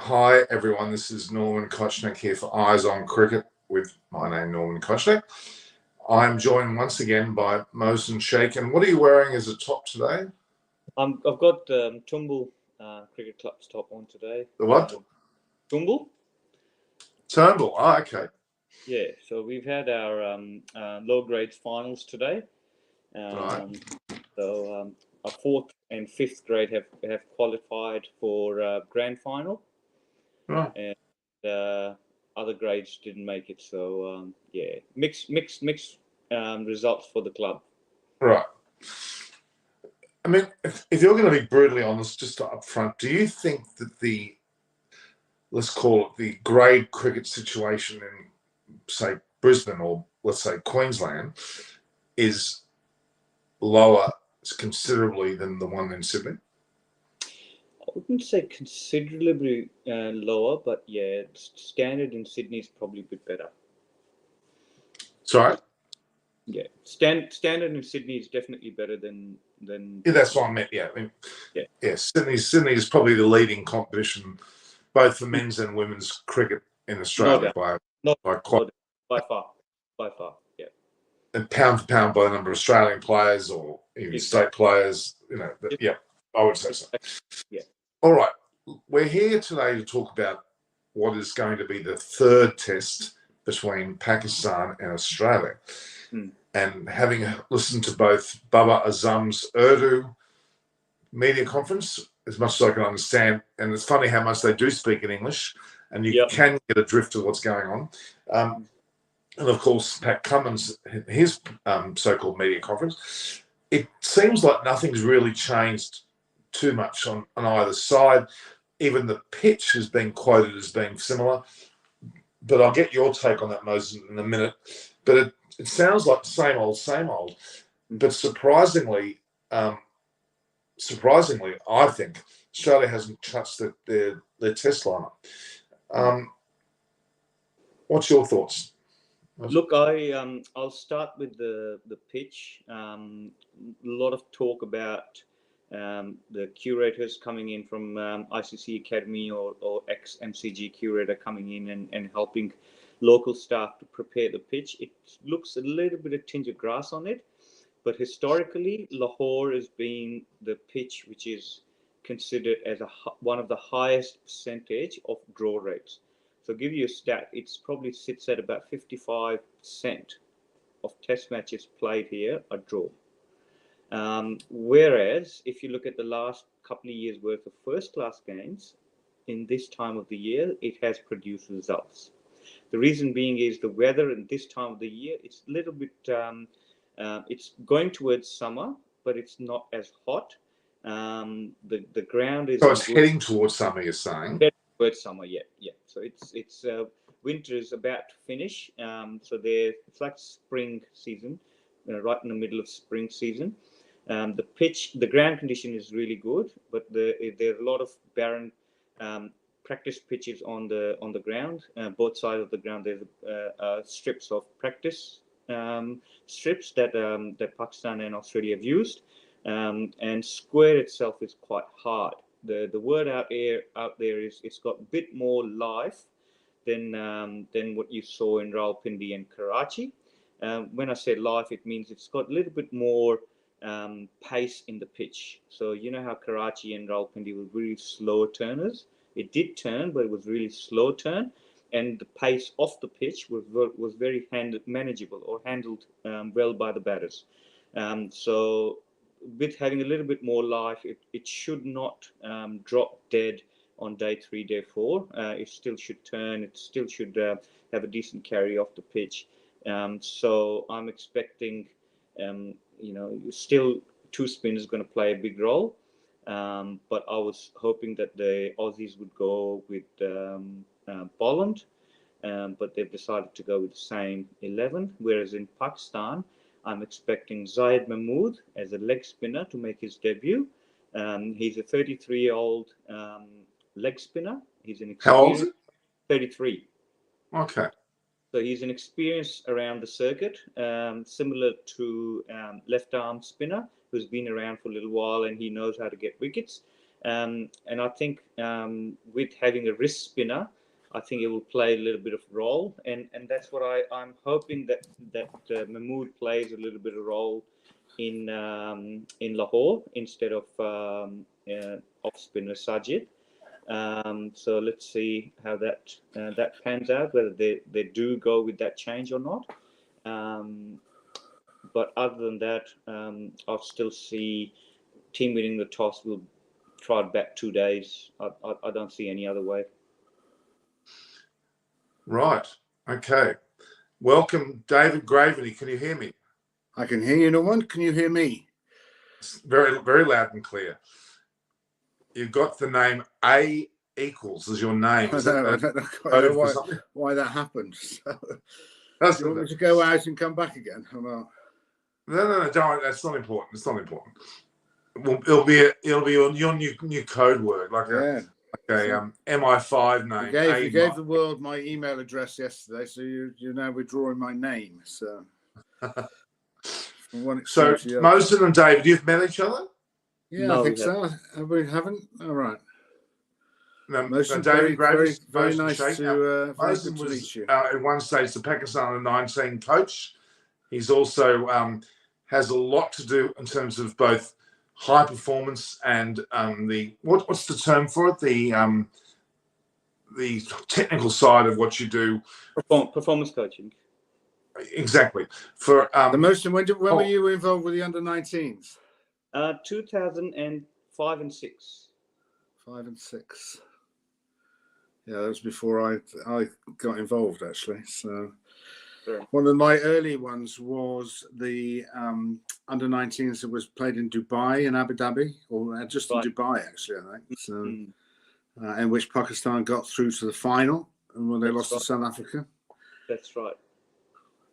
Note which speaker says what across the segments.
Speaker 1: Hi everyone, this is Norman Kochnick here for Eyes on Cricket with my name Norman Kochnick. I'm joined once again by Mohsen Sheikh. And what are you wearing as a top today?
Speaker 2: I've got Toombul Cricket Club's top on today.
Speaker 1: The what?
Speaker 2: Toombul?
Speaker 1: Turnbull. Oh, okay.
Speaker 2: Yeah, so we've had our low grades finals today.
Speaker 1: Right.
Speaker 2: So our fourth and fifth grade have qualified for grand final,
Speaker 1: Right.
Speaker 2: and other grades didn't make it. So yeah, mixed results for the club.
Speaker 1: Right. I mean, if you're going to be brutally honest, just up front, do you think that let's call it the grade cricket situation in, say, Brisbane or let's say Queensland is lower considerably than the one in Sydney?
Speaker 2: I wouldn't say considerably lower, but yeah, standard in Sydney is probably a bit better.
Speaker 1: Sorry?
Speaker 2: Yeah, standard in Sydney is definitely better than.
Speaker 1: Yeah, that's what I meant. Yeah, I mean,
Speaker 2: yeah.
Speaker 1: Sydney is probably the leading competition, both for men's and women's cricket in Australia by
Speaker 2: far. Yeah.
Speaker 1: And pound for pound by the number of Australian players or even state players. Yeah, I would say so.
Speaker 2: Yeah.
Speaker 1: All right, we're here today to talk about what is going to be the third test between Pakistan and Australia. And having listened to both Baba Azam's Urdu media conference, as much as I can understand, and it's funny how much they do speak in English, and you can get a drift of what's going on. And of course, Pat Cummins, his so-called media conference, it seems like nothing's really changed too much on either side. Even the pitch has been quoted as being similar. But I'll get your take on that, Moses, in a minute. But it sounds like the same old. But surprisingly, I think Australia hasn't touched their test lineup. What's your thoughts?
Speaker 2: Look, I'll start with the pitch. A lot of talk about the curators coming in from ICC Academy or ex-MCG curator coming in and helping local staff to prepare the pitch. It looks a little bit of tinge of grass on it, but historically, Lahore has been the pitch which is considered as one of the highest percentage of draw rates. So give you a stat, it probably sits at about 55% of test matches played here are draw. Whereas if you look at the last couple of years worth of first class games, in this time of the year, it has produced results. The reason being is the weather in this time of the year, it's a little bit, it's going towards summer, but it's not as hot. The ground is...
Speaker 1: So it's heading towards summer, you're saying?
Speaker 2: Towards summer, yeah. So it's winter is about to finish. So it's like spring season, right in the middle of spring season. The ground condition is really good, but there's a lot of barren practice pitches on the ground. Both sides of the ground, there's strips of practice strips that Pakistan and Australia have used, and square itself is quite hard. The word out there is it's got a bit more life than what you saw in Rawalpindi and Karachi. When I say life, it means it's got a little bit more pace in the pitch. So you know how Karachi and Rawalpindi were really slow turners. It did turn, but it was really slow turn, and the pace of the pitch was very manageable or handled well by the batters. So with having a little bit more life, it should not drop dead on day 3, day 4. It still should turn. It still should have a decent carry off the pitch. So I'm expecting, still two spin is going to play a big role. But I was hoping that the Aussies would go with Bolland, but they've decided to go with the same 11. Whereas in Pakistan, I'm expecting Zahid Mahmood as a leg spinner to make his debut. He's a 33-year-old leg spinner. He's an
Speaker 1: How old is he?
Speaker 2: 33.
Speaker 1: Okay.
Speaker 2: So he's an experience around the circuit, similar to left arm spinner who's been around for a little while, and he knows how to get wickets. And I think with having a wrist spinner, I think it will play a little bit of role, and that's what I'm hoping that Mahmood plays a little bit of role in Lahore instead of off spinner Sajid. So let's see how that pans out, whether they do go with that change or not. But other than that, I'll still see team winning the toss will try it back 2 days. I don't see any other way.
Speaker 1: Right. Okay. Welcome, David Graveney. Can you hear me?
Speaker 3: I can hear you, Norman. Can you hear me?
Speaker 1: It's very, very loud and clear. You've got the name A equals as your name.
Speaker 3: I don't know why that happened. So, do you want me to go out and come back again? Or not?
Speaker 1: No, don't. That's not important. It's not important. It'll be your new code word, like a MI5 name.
Speaker 3: You gave the world my email address yesterday, so you're now withdrawing my name. So,
Speaker 1: so Mohsen and David, you've met each other?
Speaker 3: Yeah, no, I think so. We haven't. All right.
Speaker 1: No,
Speaker 3: Mohsen,
Speaker 1: David
Speaker 3: very nice to meet you.
Speaker 1: At one stage, the Pakistan '19 coach. He's also has a lot to do in terms of both high performance and what's the term for it? The technical side of what you do.
Speaker 2: Performance coaching.
Speaker 1: Exactly. For
Speaker 3: the Mohsen, when were you involved with the under-19s?
Speaker 2: 2005 and 6.
Speaker 3: 5 and 6. Yeah, that was before I got involved, actually. So sure. One of my early ones was the under-19s that was played in Dubai and Abu Dhabi, or just in Dubai, actually, I think. So, in which Pakistan got through to the final, and when they lost to South Africa. That's right.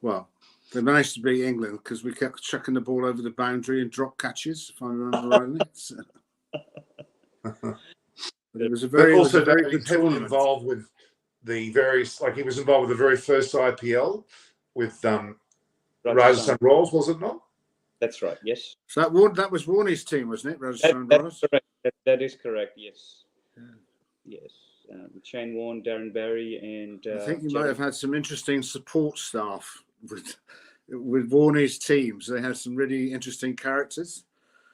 Speaker 3: Well, they managed to beat England because we kept chucking the ball over the boundary and drop catches, if I remember rightly. So. It was a very good
Speaker 1: heavily involved with the various, like he was involved with the very first IPL with Rajasthan Royals, was it not?
Speaker 2: That's right. Yes.
Speaker 3: So that was Warney's team, wasn't it? Rajasthan Royals.
Speaker 2: Correct. That is correct. Yes. Yeah. Yes. Shane Warne, Darren Berry, and
Speaker 3: I think you might have had some interesting support staff with Warney's teams. They had some really interesting characters.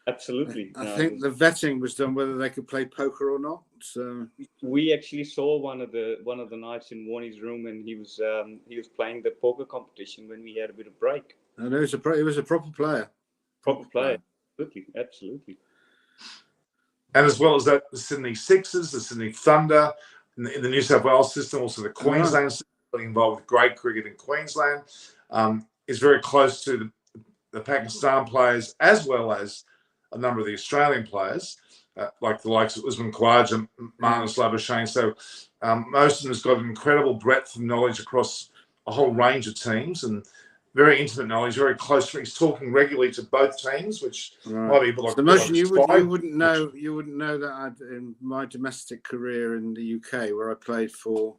Speaker 2: Absolutely.
Speaker 3: I think the vetting was done whether they could play poker or not. So
Speaker 2: we actually saw one of the nights in Warney's room, and he was playing the poker competition when we had a bit of break.
Speaker 3: And he was a proper player.
Speaker 2: Proper player. Absolutely.
Speaker 1: And as well as that, the Sydney Sixers, the Sydney Thunder, in the New South Wales system, also the Queensland system, involved with great cricket in Queensland, is very close to the Pakistan players as well as a number of the Australian players, like the likes of Usman Khawaja, Marnus Labuschagne. So Mohsen has got an incredible breadth of knowledge across a whole range of teams and very intimate knowledge, very close. He's talking regularly to both teams, which might be like
Speaker 3: the Mohsen. You wouldn't know that in my domestic career in the UK, where I played for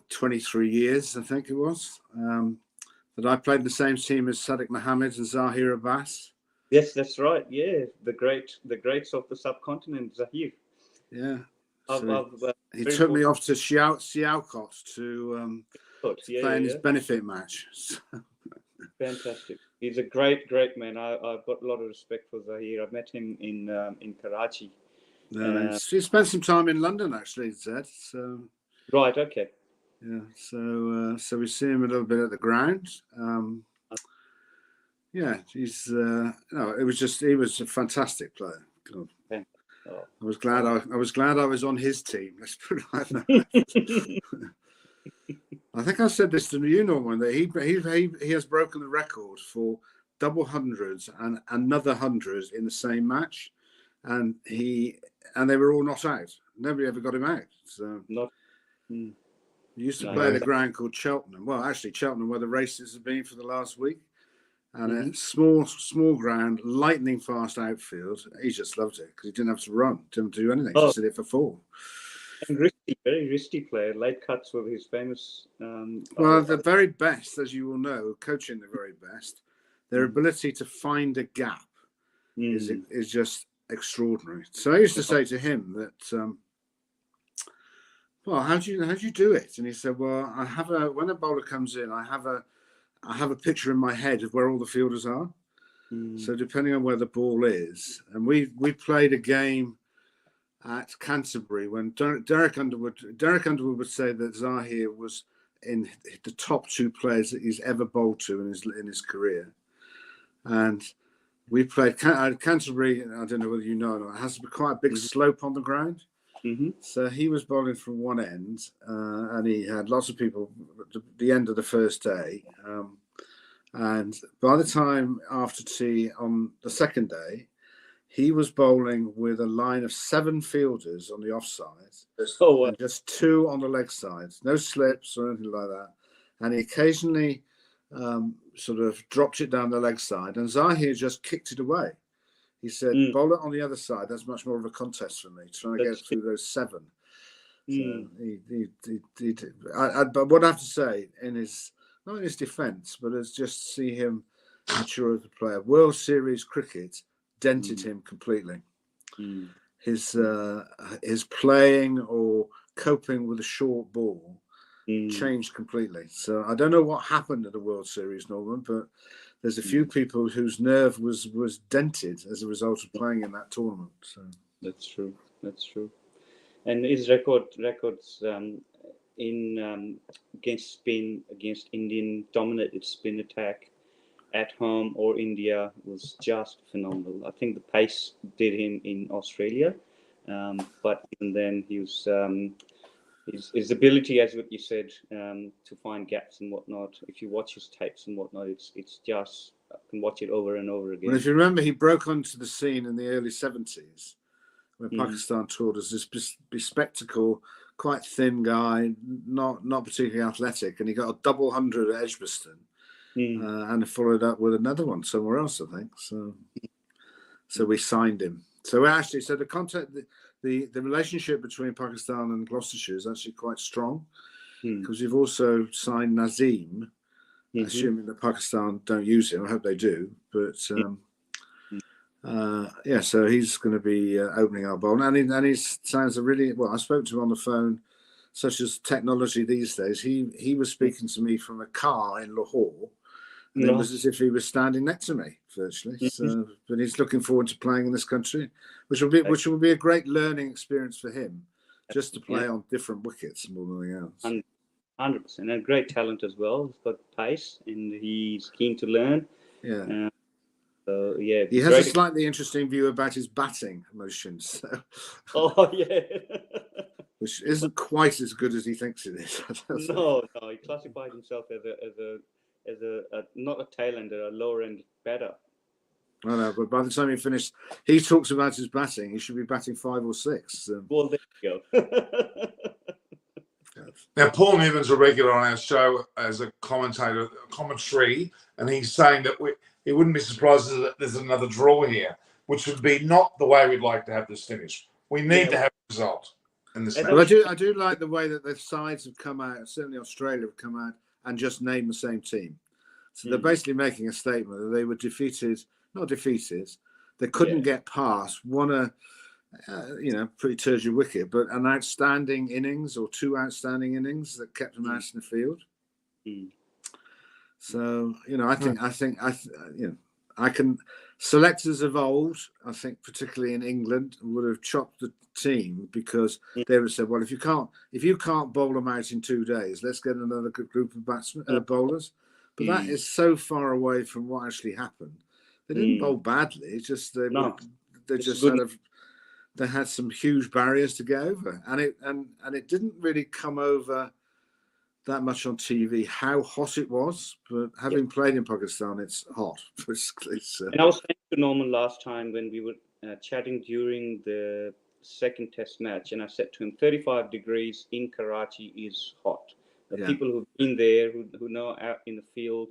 Speaker 3: 23 years, I think it was. That I played the same team as Sadiq Mohammed and Zahir Abbas.
Speaker 2: Yes, that's right. Yeah, the greats of the subcontinent, Zahir.
Speaker 3: Yeah. He took me off to Sialkot to play in his benefit match.
Speaker 2: Fantastic. He's a great man. I've got a lot of respect for Zahir. I've met him in Karachi.
Speaker 3: He spent some time in London, actually, Zed. So.
Speaker 2: Right. Okay.
Speaker 3: Yeah. So we see him a little bit at the ground. Yeah, he was a fantastic player. God. I was glad I was on his team. Let's put it like that. I think I said this to you, Norman, that he has broken the record for double hundreds and another hundreds in the same match, and they were all not out. Nobody ever got him out. So he used to play at a ground called Cheltenham. Well, actually Cheltenham, where the races have been for the last week. And a small ground, lightning fast outfield. He just loved it because he didn't have to run, didn't do anything. Just sit it for 4.
Speaker 2: And risky, very risky player. Late cuts were his famous.
Speaker 3: Well, the very best, as you will know, coaching the very best, their ability to find a gap is just extraordinary. So I used to say to him that, well, how do you do it? And he said, well, when a bowler comes in, I have a picture in my head of where all the fielders are. So depending on where the ball is, and we played a game at Canterbury when Derek Underwood would say that Zahir was in the top 2 players that he's ever bowled to in his career. And we played Canterbury. I don't know whether you know or not. It has quite a big slope on the ground. So he was bowling from one end, and he had lots of people at the end of the first day. And by the time after tea on the second day, he was bowling with a line of 7 fielders on the offside, and just 2 on the leg side. No slips or anything like that. And he occasionally sort of dropped it down the leg side, and Zahir just kicked it away. He said, bowl it on the other side. That's much more of a contest for me, trying to get through those 7. So but what I have to say, not in his defence, but as just see him mature as a player. World Series cricket dented him completely. His playing or coping with a short ball changed completely. So I don't know what happened at the World Series, Norman, but there's a few people whose nerve was dented as a result of playing in that tournament. So
Speaker 2: that's true. And his records in against spin, against Indian dominated spin attack at home or India was just phenomenal. I think the pace did him in Australia, but even then he was his ability, as what you said, to find gaps and whatnot. If you watch his tapes and whatnot, it's just, I can watch it over and over again.
Speaker 3: Well, if you remember, he broke onto the scene in the early 70s when Pakistan toured as this bespectacled, quite thin guy, not particularly athletic, and he got a double 100 at Edgbaston, and followed up with another one somewhere else, I think. So we signed him. So actually, the relationship between Pakistan and Gloucestershire is actually quite strong, because we've also signed Nazim, assuming that Pakistan don't use him. I hope they do, but. So he's going to be opening our bowl, and he sounds I spoke to him on the phone, such as technology these days. He was speaking to me from a car in Lahore, and it was as if he was standing next to me virtually. So, but he's looking forward to playing in this country, which will be a great learning experience for him, just to play on different wickets more than anything else.
Speaker 2: 100%, and great talent as well. He's got pace, and he's keen to learn.
Speaker 3: Yeah.
Speaker 2: So yeah,
Speaker 3: he has a slightly interesting view about his batting motions. So. Which isn't quite as good as he thinks it is.
Speaker 2: No, he classified himself as a not a tail-ender, a lower-end batter.
Speaker 3: I know, but by the time he talks about his batting, he should be batting 5 or 6. So.
Speaker 2: Well, there you go.
Speaker 1: Now, Paul Newman's a regular on our show as a commentary, and he's saying that he wouldn't be surprised that there's another draw here, which would be not the way we'd like to have this finish. We need to have a result in this match.
Speaker 3: Well, I do like the way that the sides have come out, certainly Australia have come out and just named the same team. So they're basically making a statement that they were not defeated, they couldn't get past one pretty turgid wicket, but an outstanding innings or 2 outstanding innings that kept them out in the field. So I can selectors of old, I think particularly in England, would have chopped the team because they would have said, well, if you can't bowl them out in 2 days, let's get another good group of bowlers. But that is so far away from what actually happened. They didn't bowl badly. It's just they had some huge barriers to get over, and it didn't really come over that much on TV how hot it was. But having played in Pakistan, it's hot basically. So.
Speaker 2: And I was saying to Norman last time when we were chatting during the second Test match, and I said to him, 35 degrees in Karachi is hot. The people who've been there, who know out in the field,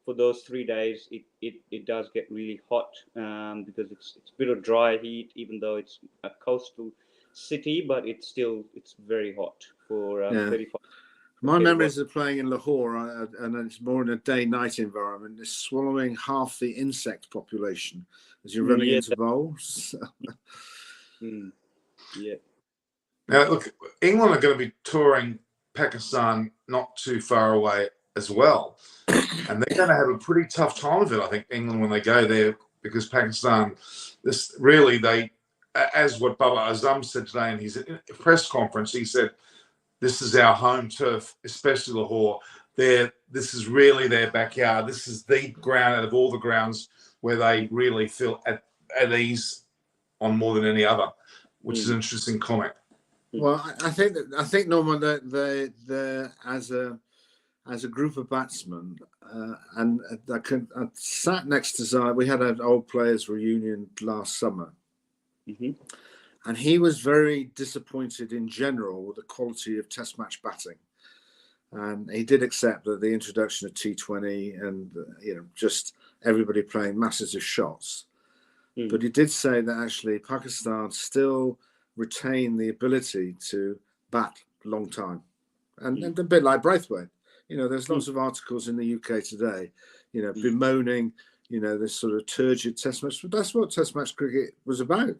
Speaker 2: for those 3 days, it does get really hot because it's a bit of dry heat, even though it's a coastal city, but it's very hot for 35.
Speaker 3: My memories of playing in Lahore, and it's more in a day-night environment, is swallowing half the insect population as you're running into bowls.
Speaker 2: Yeah.
Speaker 1: Now, look, England are going to be touring Pakistan not too far away as well. And they're going to have a pretty tough time of it, I think, England, when they go there, because Pakistan, this really, they, as what Baba Azam said today in his press conference, he said, this is our home turf, especially Lahore. This is really their backyard. This is the ground out of all the grounds where they really feel at ease on more than any other, which is an interesting comment.
Speaker 3: Well, I think Norman, they're as a group of batsmen, and I sat next to Zai. We had an old players reunion last summer, and he was very disappointed in general with the quality of Test match batting. And he did accept that the introduction of T20 and just everybody playing masses of shots, but he did say that actually Pakistan still retain the ability to bat long time, and a bit like Braithwaite. There's lots of articles in the UK today, bemoaning, this sort of turgid Test match. But that's what Test match cricket was about.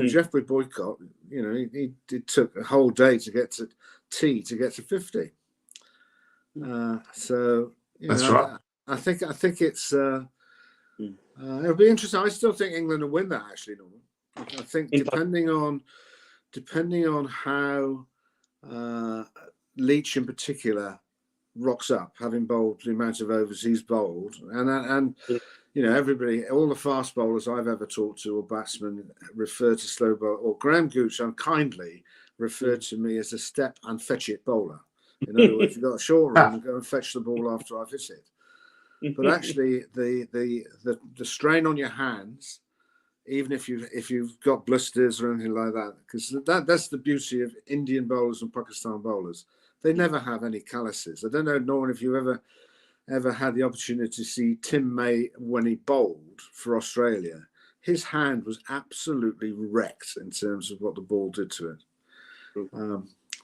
Speaker 3: Jeffrey Boycott, he took a whole day to get to T to get to 50. So
Speaker 1: that's right.
Speaker 3: I think it's it'll be interesting. I still think England will win that. Actually, Norman. I think depending on how Leach in particular rocks up, having bowled the amount of overs he's bowled, and everybody, all the fast bowlers I've ever talked to or batsmen refer to slow bowl, or Graham Gooch unkindly referred to me as a step and fetch it bowler. In other words, you've got a short run, go and fetch the ball after I've hit it. But actually, the strain on your hands, even if you've got blisters or anything like that, because that's the beauty of Indian bowlers and Pakistan bowlers. They never have any calluses. I don't know, Norman, if you ever had the opportunity to see Tim May when he bowled for Australia. His hand was absolutely wrecked in terms of what the ball did to it.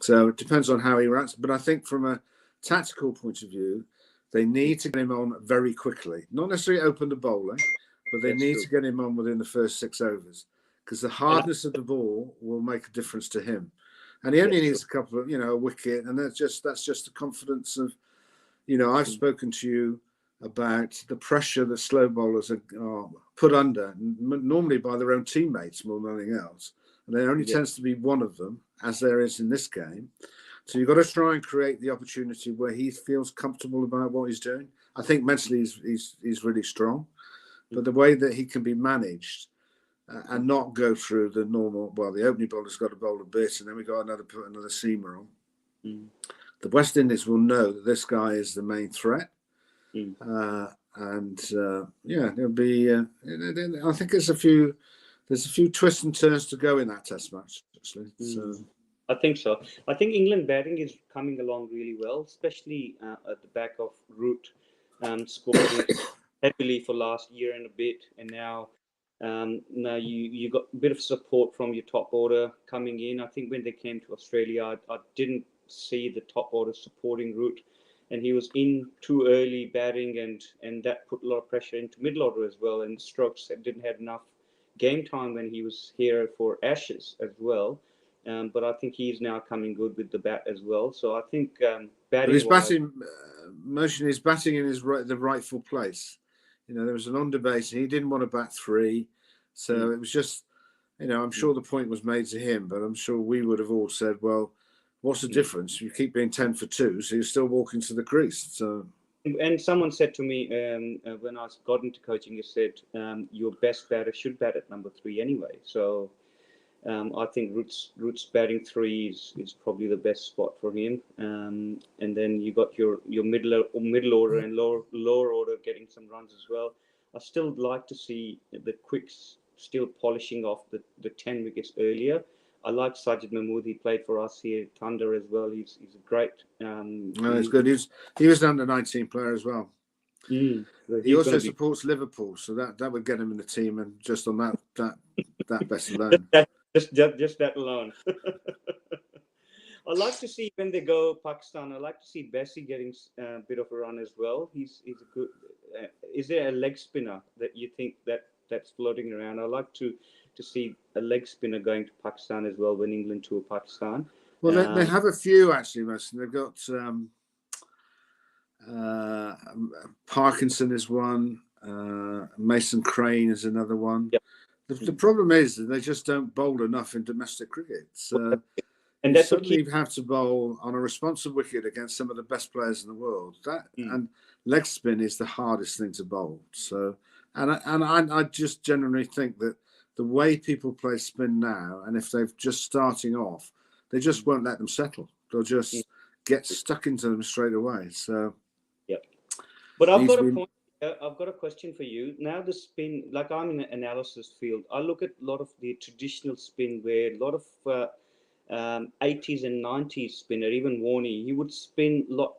Speaker 3: So it depends on how he reacts. But I think from a tactical point of view, they need to get him on very quickly. Not necessarily open the bowling, but they need to get him on within the first 6 overs, because the hardness of the ball will make a difference to him. And he only needs a couple of, a wicket, and that's just the confidence of, I've spoken to you about the pressure that slow bowlers are put under, normally by their own teammates more than anything else. And there only tends to be one of them, as there is in this game. So you've got to try and create the opportunity where he feels comfortable about what he's doing. I think mentally he's really strong, but the way that he can be managed and not go through the normal. Well, the opening bowler's got to bowl a bit, and then we got put another seamer on. The West Indies will know that this guy is the main threat, and there'll be. I think there's a few twists and turns to go in that Test match. Actually, so.
Speaker 2: I think so. I think England batting is coming along really well, especially at the back of Root scoring heavily for last year and a bit, and now you got a bit of support from your top order coming in. I think when they came to Australia, I didn't see the top order supporting Root, and he was in too early batting, and that put a lot of pressure into middle order as well. And Stokes didn't have enough game time when he was here for Ashes as well. But I think he's now coming good with the bat as well. So I think batting.
Speaker 3: But his batting motion is batting in the rightful place. There was an on-debate. He didn't want to bat 3, so it was just, I'm sure the point was made to him, but I'm sure we would have all said, well, what's the difference? You keep being 10 for 2, so you're still walking to the crease. So.
Speaker 2: And someone said to me when I got into coaching, he said your best batter should bat at number 3 anyway. So. I think Root's batting 3 is probably the best spot for him, and then you got your middle order and lower order getting some runs as well. I still like to see the Quicks still polishing off the 10 wickets earlier. I like Sajid Mahmood. He played for us here at Thunder as well. He's a great.
Speaker 3: He's good. He was an under-19 player as well. He also supports Liverpool, so that would get him in the team, and just on that best alone.
Speaker 2: Just that alone. I like to see when they go Pakistan. I like to see Bessie getting a bit of a run as well. He's a good. Is there a leg spinner that you think that's floating around? I like to to see a leg spinner going to Pakistan as well when England tour Pakistan.
Speaker 3: Well, they have a few actually, Weston. They've got Parkinson is one, Mason Crane is another one.
Speaker 2: Yep.
Speaker 3: The problem is that they just don't bowl enough in domestic cricket. So
Speaker 2: and
Speaker 3: you
Speaker 2: that's what
Speaker 3: suddenly have to bowl on a responsive wicket against some of the best players in the world. And leg spin is the hardest thing to bowl. So, and I just generally think that the way people play spin now, and if they're just starting off, they just won't let them settle. They'll just get stuck into them straight away. So,
Speaker 2: yep. But I've got a point. I've got a question for you. Now the spin, like I'm in the analysis field, I look at a lot of the traditional spin where a lot of 80s and 90s spinner, even Warney, he would spin a lot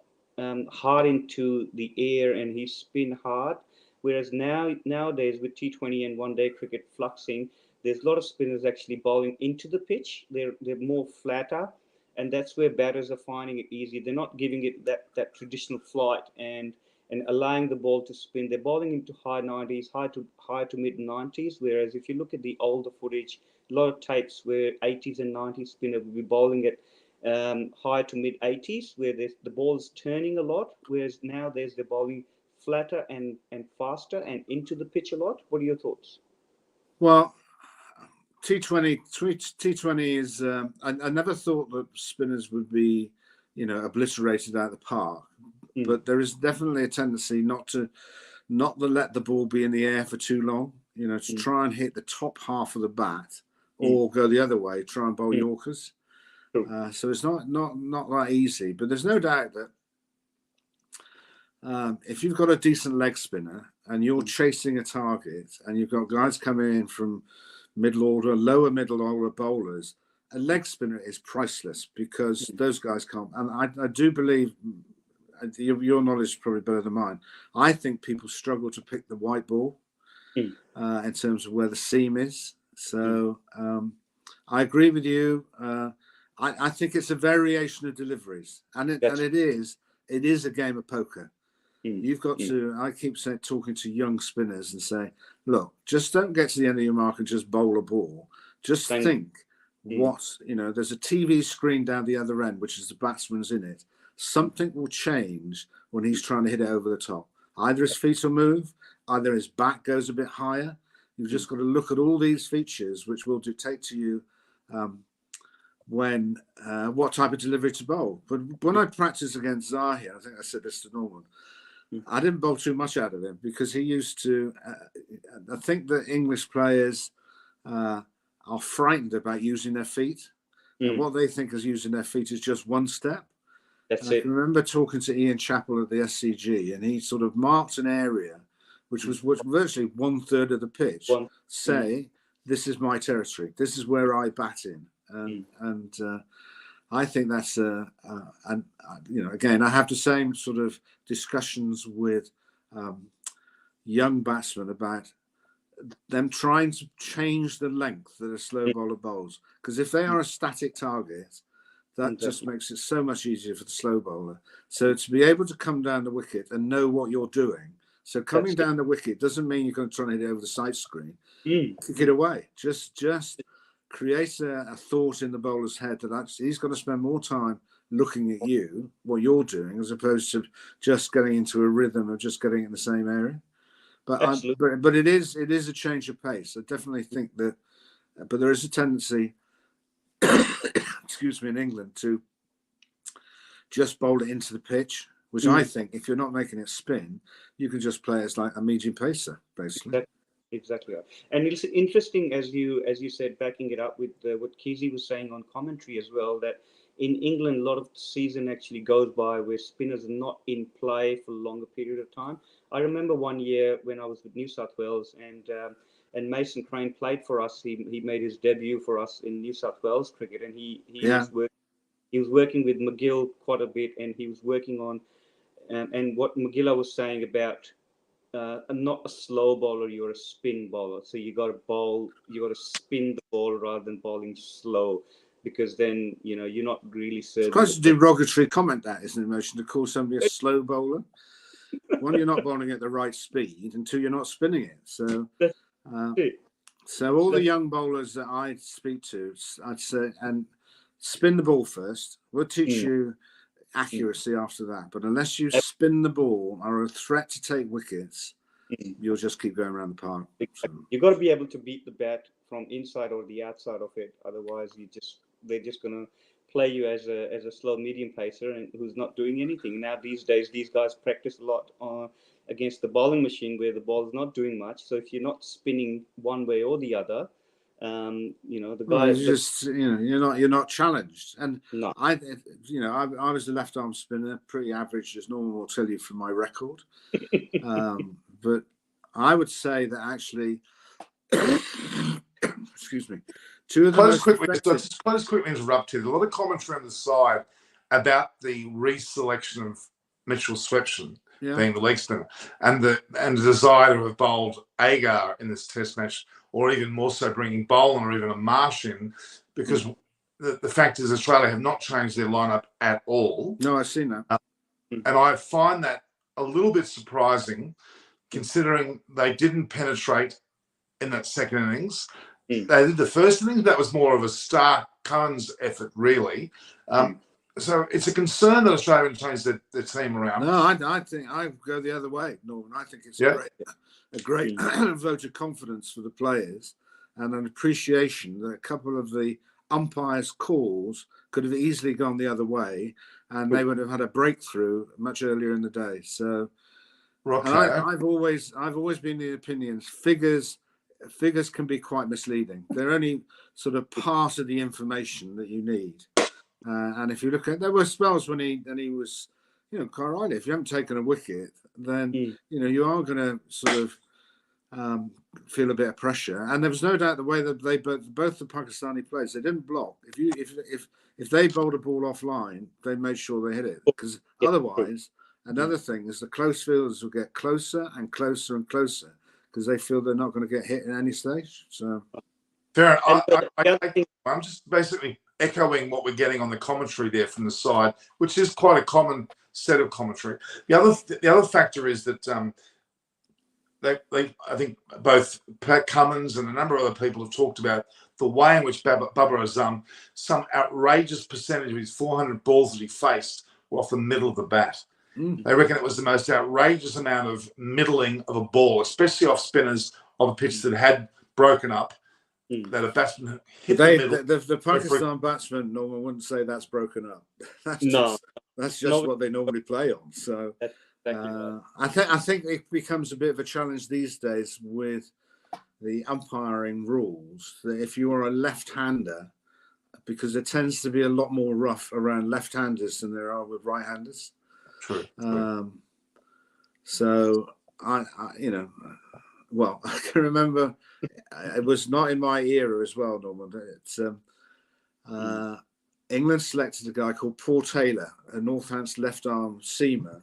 Speaker 2: hard into the air and he spin hard. Whereas nowadays with T20 and one-day cricket fluxing, there's a lot of spinners actually bowling into the pitch. They're more flatter, and that's where batters are finding it easy. They're not giving it that traditional flight and allowing the ball to spin. They're bowling into high 90s, high to mid 90s. Whereas if you look at the older footage, a lot of tapes where 80s and 90s spinner will be bowling at high to mid 80s, where the ball is turning a lot. Whereas now they're bowling flatter and faster and into the pitch a lot. What are your thoughts?
Speaker 3: Well, T20 is. I never thought that spinners would be, obliterated out of the park. But there is definitely a tendency not to let the ball be in the air for too long. To try and hit the top half of the bat, or go the other way, try and bowl Yorkers. So it's not that easy. But there's no doubt that if you've got a decent leg spinner and you're chasing a target, and you've got guys coming in from middle order, lower middle order bowlers, a leg spinner is priceless because those guys can't. And I do believe. Your knowledge is probably better than mine. I think people struggle to pick the white ball in terms of where the seam is. So I agree with you. I think it's a variation of deliveries, and it is a game of poker. You've got to. I keep talking to young spinners and say, look, just don't get to the end of your mark and just bowl a ball. Just think there's a TV screen down the other end, which is the batsman's in it. Something will change when he's trying to hit it over the top. Either his feet will move, either his back goes a bit higher. You've just got to look at all these features, which will dictate to you what type of delivery to bowl. But when I practiced against Zahir, I think I said this to Norman, I didn't bowl too much out of him because he used to. I think that English players are frightened about using their feet, and what they think is using their feet is just one step. I can remember talking to Ian Chappell at the SCG, and he sort of marked an area which was virtually 1/3 of the pitch. Say, this is my territory. This is where I bat in, and I think that's again, I have the same sort of discussions with young batsmen about them trying to change the length that a slow bowler bowls, because if they are a static target, that just makes it so much easier for the slow bowler. So to be able to come down the wicket and know what you're doing. So coming down the wicket doesn't mean you're going to try and hit it over the side screen. Kick it away. Just create a thought in the bowler's head that actually he's going to spend more time looking at you, what you're doing, as opposed to just getting into a rhythm of just getting in the same area. But it is a change of pace. I definitely think that, but there is a tendency, excuse me, in England to just bowl it into the pitch, which I think if you're not making it spin, you can just play as like a medium pacer, basically.
Speaker 2: Exactly right. And it's interesting, as you said, backing it up with what Kesey was saying on commentary as well, that in England a lot of the season actually goes by where spinners are not in play for a longer period of time. I remember one year when I was with New South Wales and Mason Crane played for us. He made his debut for us in New South Wales cricket, and he was working with McGill quite a bit, and he was working on and what McGill was saying about not a slow bowler, you're a spin bowler. So you got to spin the ball rather than bowling slow, because then you're not really serving.
Speaker 3: It's quite a derogatory comment, that isn't it, Motion, to call somebody a slow bowler. One, you're not bowling at the right speed, and two, you're not spinning it. So So all the young bowlers that I speak to, I'd say, and spin the ball first. We'll teach you accuracy after that. But unless you spin the ball or are a threat to take wickets, you'll just keep going around the park. So.
Speaker 2: You got to be able to beat the bat from inside or the outside of it. Otherwise, they're just gonna play you as a slow medium pacer and who's not doing anything. Now these days, these guys practice a lot against the bowling machine where the ball is not doing much. So if you're not spinning one way or the other, the guy
Speaker 3: you're not challenged. And
Speaker 2: no.
Speaker 3: I was a left arm spinner, pretty average, as Norman will tell you from my record. But I would say that actually, excuse me, two of the most
Speaker 1: Just quickly interrupt here. There's a lot of commentary on the side about the reselection of Mitchell Swepson being the leg spinner and the desire to have bowled Agar in this Test match, or even more so bringing Boland or even a Marsh in, because the fact is Australia have not changed their lineup at all.
Speaker 3: No, I've seen that.
Speaker 1: And I find that a little bit surprising, considering they didn't penetrate in that second innings. They did the first innings. That was more of a Stark Cummins effort, really. So it's a concern that Australia haven't changed their team around.
Speaker 3: No, I think I go the other way, Norman. I think it's a great vote of confidence for the players and an appreciation that a couple of the umpires' calls could have easily gone the other way, and they would have had a breakthrough much earlier in the day. So, I've always been the opinion figures can be quite misleading. They're only sort of part of the information that you need. And if you look at, there were spells when he was, quite right. If you haven't taken a wicket, then you are going to sort of feel a bit of pressure. And there was no doubt the way that they both the Pakistani players, they didn't block. If they bowled a ball offline, they made sure they hit it, because otherwise, another thing is the close fielders will get closer and closer and closer because they feel they're not going to get hit in any stage. So
Speaker 1: fair enough. I'm just basically echoing what we're getting on the commentary there from the side, which is quite a common set of commentary. The other factor is that I think both Pat Cummins and a number of other people have talked about the way in which Babar Azam, some outrageous percentage of his 400 balls that he faced were off the middle of the bat. They reckon it was the most outrageous amount of middling of a ball, especially off spinners of a pitch that had broken up. That a batsman hit the middle.
Speaker 3: The Pakistan batsman, Norman, wouldn't say that's broken up. That's just what they normally play on. So I think it becomes a bit of a challenge these days with the umpiring rules that if you are a left-hander, because there tends to be a lot more rough around left-handers than there are with right-handers.
Speaker 1: True.
Speaker 3: So I can remember it was not in my era as well, Norman. It's England selected a guy called Paul Taylor, a Northants left-arm seamer,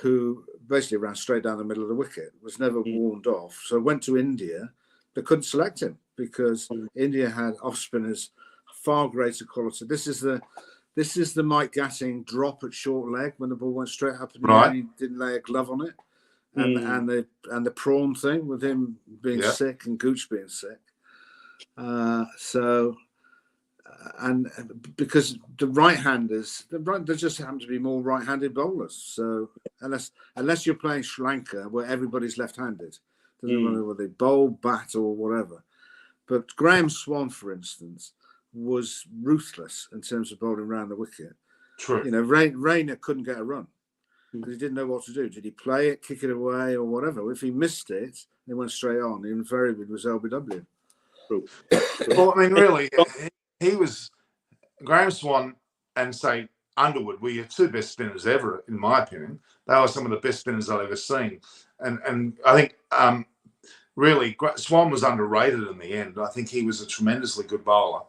Speaker 3: who basically ran straight down the middle of the wicket, was never warned off. So went to India, but couldn't select him because India had off spinners far greater quality. This is the Mike Gatting drop at short leg when the ball went straight up and he didn't lay a glove on it. And the prawn thing with him being sick and Gooch being sick. And because the right-handers, there just happen to be more right-handed bowlers. So unless you're playing Sri Lanka where everybody's left-handed, doesn't matter whether they bowl, bat, or whatever. But Graham Swan, for instance, was ruthless in terms of bowling around the wicket.
Speaker 1: True.
Speaker 3: Rayner couldn't get a run because he didn't know what to do. Did he play it, kick it away, or whatever? If he missed it, he went straight on. Invariably, it was LBW.
Speaker 1: True. Well, I mean, really, he was Graham Swan and say Underwood were your two best spinners ever, in my opinion. They were some of the best spinners I've ever seen, and I think really Swan was underrated in the end. I think he was a tremendously good bowler,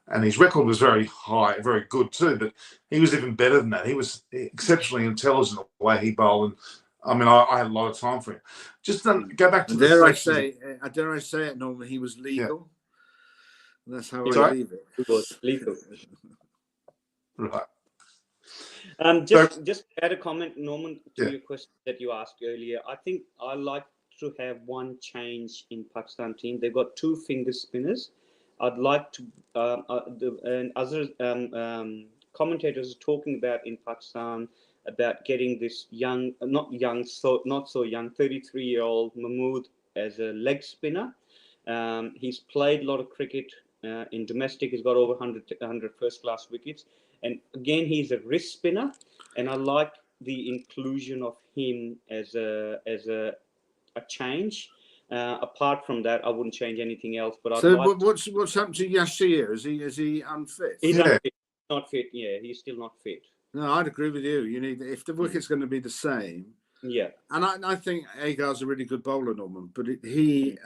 Speaker 1: and his record was very high, very good too. But he was even better than that. He was exceptionally intelligent the way he bowled, and I mean, I had a lot of time for him. Just go back to
Speaker 3: dare I say it, Norman? He was legal. Yeah. That's how I leave it.
Speaker 2: It was legal.
Speaker 1: Right.
Speaker 2: Just add a comment, Norman, to your question that you asked earlier. I think I like to have one change in Pakistan team. They've got two finger spinners. I'd like to, and other commentators are talking about in Pakistan about getting this young, not so young, 33-year-old Mahmood as a leg spinner. He's played a lot of cricket in domestic. He's got over 100 first-class wickets. And again, he's a wrist spinner. And I like the inclusion of him as a change. Apart from that, I wouldn't change anything else. But
Speaker 3: so what's happened to Yashir? Is he unfit?
Speaker 2: He's unfit. Not fit. Yeah, he's still not fit.
Speaker 3: No, I'd agree with you. You need, if the wicket's going to be the same.
Speaker 2: Yeah.
Speaker 3: And I think Agar's a really good bowler, Norman. But he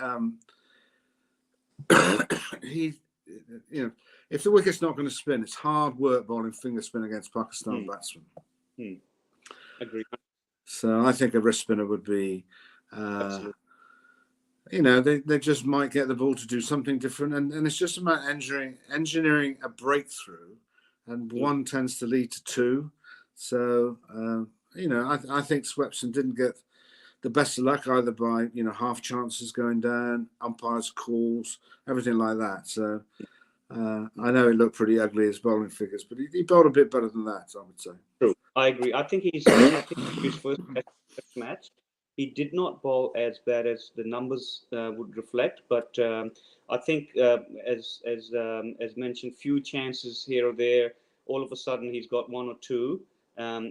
Speaker 3: you know, if the wicket's not going to spin, it's hard work bowling finger spin against Pakistan batsmen.
Speaker 2: Agree.
Speaker 3: So I think a wrist spinner would be, you know, they just might get the ball to do something different, and it's just about engineering a breakthrough, and one tends to lead to two. So you know, I think Swepson didn't get the best of luck either by, you know, half chances going down, umpires' calls, everything like that. So I know it looked pretty ugly, his bowling figures, but he bowled a bit better than that, I would say.
Speaker 2: True. I agree. I think his first test match, he did not bowl as bad as the numbers would reflect, but I think as mentioned, few chances here or there. All of a sudden, he's got one or two.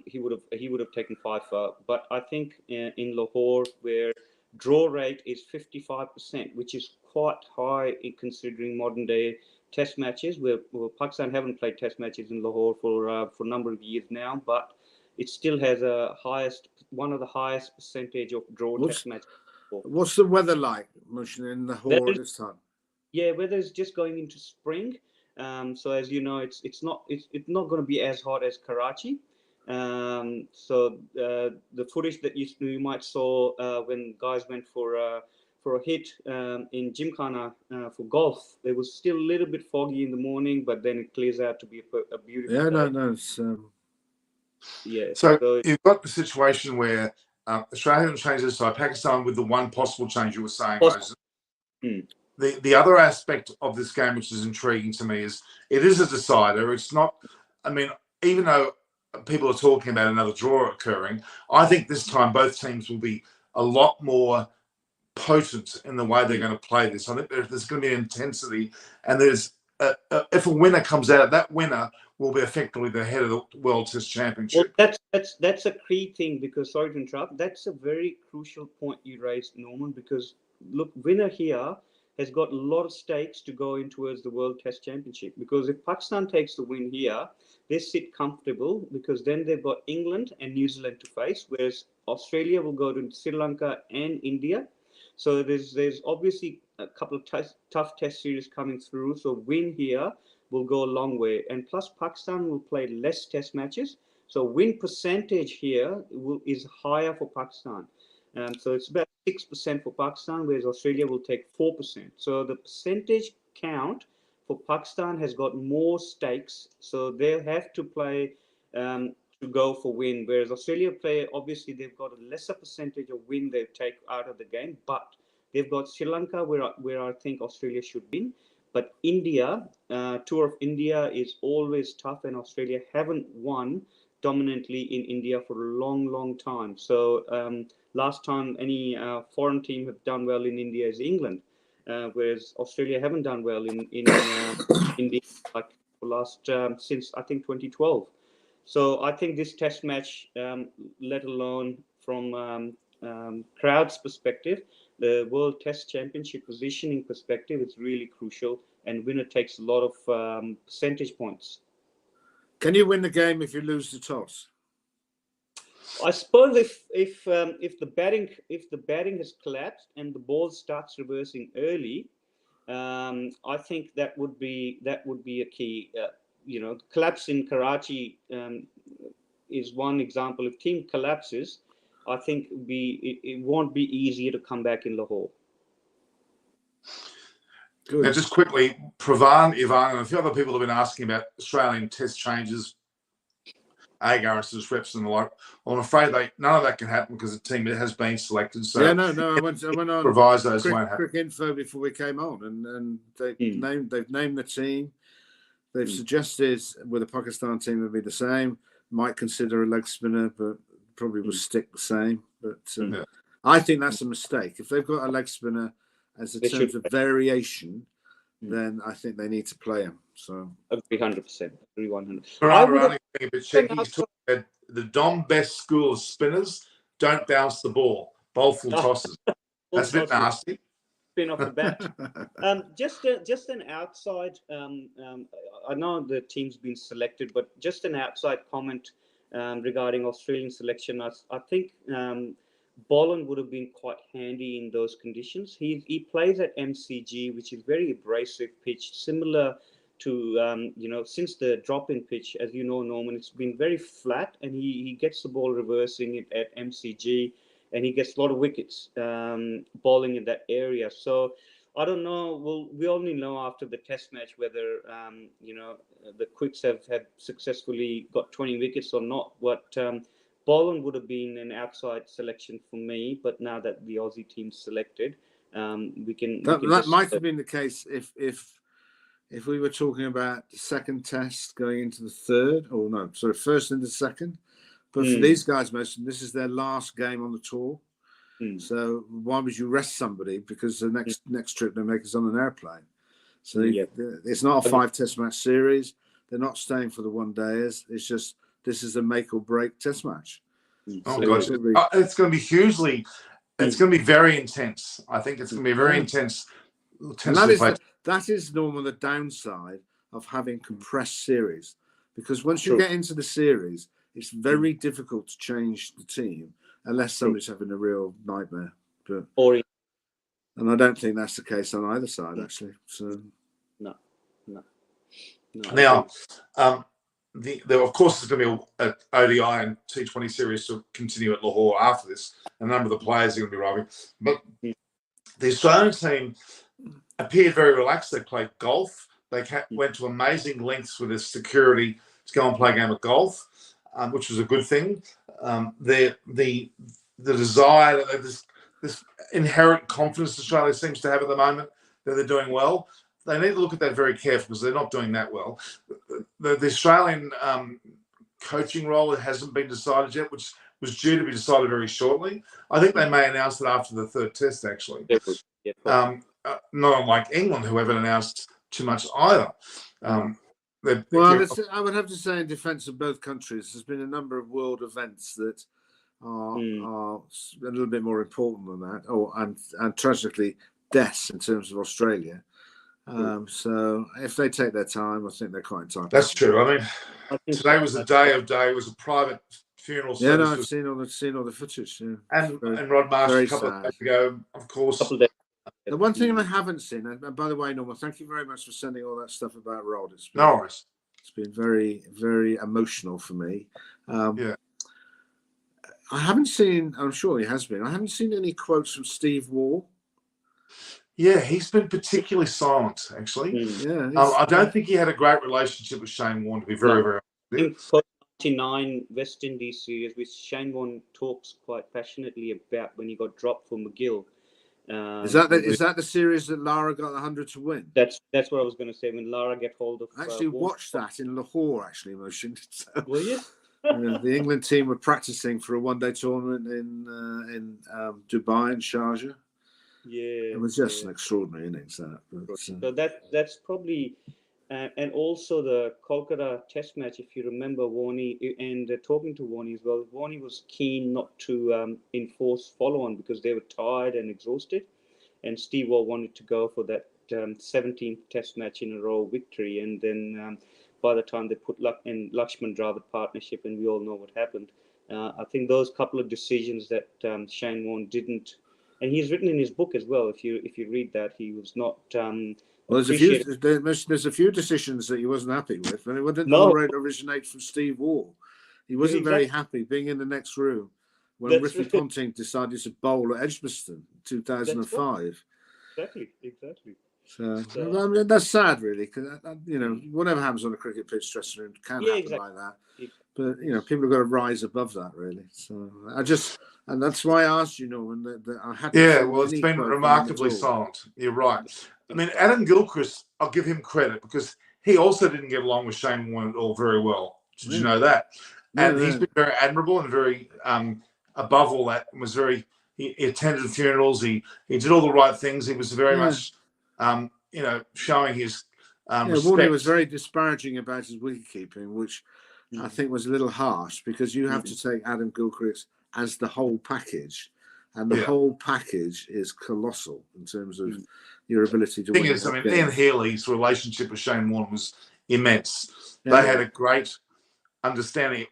Speaker 2: He would have taken 5 for. But I think in Lahore, where draw rate is 55%, which is quite high considering modern day test matches, where Pakistan haven't played test matches in Lahore for a number of years now, but it still has one of the highest percentage of draw test matches.
Speaker 3: What's the weather like, Mushin, in Lahore at this time?
Speaker 2: Yeah, weather is just going into spring. So as you know, it's not going to be as hot as Karachi. So the footage that you might saw when guys went for a hit in Gymkhana for golf, it was still a little bit foggy in the morning, but then it clears out to be a beautiful day.
Speaker 3: No, it's
Speaker 2: yeah.
Speaker 1: So you've got the situation where Australia hasn't changed this side, Pakistan with the one possible change you were saying, Moses. The other aspect of this game, which is intriguing to me, is it is a decider. It's not, I mean, even though people are talking about another draw occurring, I think this time both teams will be a lot more potent in the way they're going to play this. I think there's going to be intensity, and there's if a winner comes out, that winner will be effectively the head of the World Test Championship.
Speaker 2: Well, that's a key thing, because, sorry to interrupt, that's a very crucial point you raised, Norman, because look, winner here has got a lot of stakes to go in towards the World Test Championship, because if Pakistan takes the win here, they sit comfortable, because then they've got England and New Zealand to face, whereas Australia will go to Sri Lanka and India. So there's obviously a couple of tough test series coming through. So win here will go a long way. And plus Pakistan will play less test matches. So win percentage here is higher for Pakistan. So it's about 6% for Pakistan, whereas Australia will take 4%. So the percentage count for Pakistan has got more stakes. So they'll have to play to go for win, whereas Australia play, obviously they've got a lesser percentage of win they take out of the game, but they've got Sri Lanka where I think Australia should win. But India, tour of India is always tough, and Australia haven't won dominantly in India for a long time. So last time any foreign team have done well in India is England, whereas Australia haven't done well in India like for last since I think 2012. So I think this test match, let alone from crowd's perspective, the World Test Championship positioning perspective, is really crucial, and winner takes a lot of percentage points.
Speaker 3: Can you win the game if you lose the toss?
Speaker 2: I suppose if the batting has collapsed and the ball starts reversing early, I think that would be a key. Collapse in Karachi is one example. If team collapses, I think it won't be easier to come back in Lahore.
Speaker 1: Good. Now, just quickly, Pravan, Ivan, and a few other people have been asking about Australian test changes. Garrison's reps and the like. Well, I'm afraid none of that can happen because the team has been selected. So
Speaker 3: yeah, no. I went on
Speaker 1: provisos won't happen.
Speaker 3: quick info before we came on, and they've named the team. They've suggested with the Pakistan team would be the same. Might consider a leg spinner, but probably will stick the same. But I think that's a mistake. If they've got a leg spinner as a terms of variation, then I think they need to play him. So
Speaker 2: agree 100%. Agree 100%.
Speaker 1: He's talking about the Dom best school of spinners don't bounce the ball, bowlful tosses. That's a bit nasty.
Speaker 2: Spin off the bat. Just an outside. I know the team's been selected, but just an outside comment regarding Australian selection. I think Boland would have been quite handy in those conditions. He plays at MCG, which is very abrasive pitch, similar to since the drop-in pitch, as you know, Norman, it's been very flat, and he gets the ball reversing it at MCG, and he gets a lot of wickets bowling in that area. So I don't know. We only know after the Test match whether the Quicks have successfully got 20 wickets or not. Boland would have been an outside selection for me, but now that the Aussie team's selected,
Speaker 3: that might have been the case if we were talking about the second test going into the third, or no, sorry, first into second. But for these guys, this is their last game on the tour. So why would you rest somebody? Because the next trip they make is on an airplane. So it's not a 5-test match series. They're not staying for the one-dayers. It's just this is a make or break test match.
Speaker 1: Oh, gosh. It's going to be hugely. It's going to be very intense. I think it's going to be very intense.
Speaker 3: And that is normally the downside of having compressed series, because once you get into the series, it's very difficult to change the team unless somebody's having a real nightmare. And I don't think that's the case on either side, actually. So
Speaker 2: no.
Speaker 1: Now, of course, there's going to be an ODI and T20 series to continue at Lahore after this. A number of the players are going to be arriving, but the Australian team appeared very relaxed. They played golf. They went to amazing lengths with their security to go and play a game of golf, which was a good thing. The desire, this inherent confidence Australia seems to have at the moment that they're doing well. They need to look at that very carefully because they're not doing that well. The Australian coaching role, it hasn't been decided yet, which was due to be decided very shortly. I think they may announce it after the third test, actually. Not unlike England, who haven't announced too much either.
Speaker 3: I would have to say, in defence of both countries, there's been a number of world events that are a little bit more important than that, and tragically, deaths in terms of Australia. So if they take their time, I think they're quite entitled.
Speaker 1: That's true. I mean, today was a day. It was a private funeral service.
Speaker 3: Yeah, no, I've seen all the footage. Yeah.
Speaker 1: And Rod Marsh a couple of days ago, of course.
Speaker 3: The one thing I haven't seen, and by the way, Norman, thank you very much for sending all that stuff about Rod. It's been very, very emotional for me. I haven't seen, I'm sure he has been, I haven't seen any quotes from Steve Waugh.
Speaker 1: Yeah, he's been particularly silent, actually. I don't think he had a great relationship with Shane Warne, to be very, very honest.
Speaker 2: 99 West Indies series, which Shane Warne talks quite passionately about when he got dropped for McGill.
Speaker 3: Is that the series that Lara got 100 to win?
Speaker 2: That's what I was going to say. When Lara get hold of,
Speaker 3: I actually watched that in Lahore. Actually, emotion. So,
Speaker 2: were you?
Speaker 3: The England team were practicing for a one-day tournament in Dubai and Sharjah.
Speaker 2: Yeah,
Speaker 3: it was just an extraordinary innings.
Speaker 2: So that's probably, and also the Kolkata Test match. If you remember, Warney and talking to Warney as well. Warney was keen not to enforce follow-on because they were tired and exhausted, and Steve Waugh wanted to go for that 17th Test match in a row victory. And then by the time they put Lakshman Dravid partnership, and we all know what happened. I think those couple of decisions that Shane Warne didn't. And he's written in his book as well. If you read that, he was not.
Speaker 3: Well, there's a few decisions that he wasn't happy with, and it didn't originate from Steve Waugh. He wasn't very happy being in the next room when Ricky Ponting decided to bowl at Edgbaston in 2005.
Speaker 2: Exactly.
Speaker 3: So I mean, that's sad, really, because whatever happens on a cricket pitch, dressing room can happen like that. But people have got to rise above that, really. So and that's why I asked you, Norman, that I had.
Speaker 1: Well, it's been remarkably silent. You're right. I mean, Adam Gilchrist, I'll give him credit because he also didn't get along with Shane Warne at all very well. Did you know that? And he's been very admirable and very, above all that, was very. He attended funerals. He did all the right things. He was very much, showing his respect.
Speaker 3: Warney was very disparaging about his wicketkeeping, which I think was a little harsh, because you have to take Adam Gilchrist as the whole package, and the whole package is colossal in terms of your ability to win.
Speaker 1: I mean, Ian Healy's relationship with Shane Warne was immense. They had a great understanding.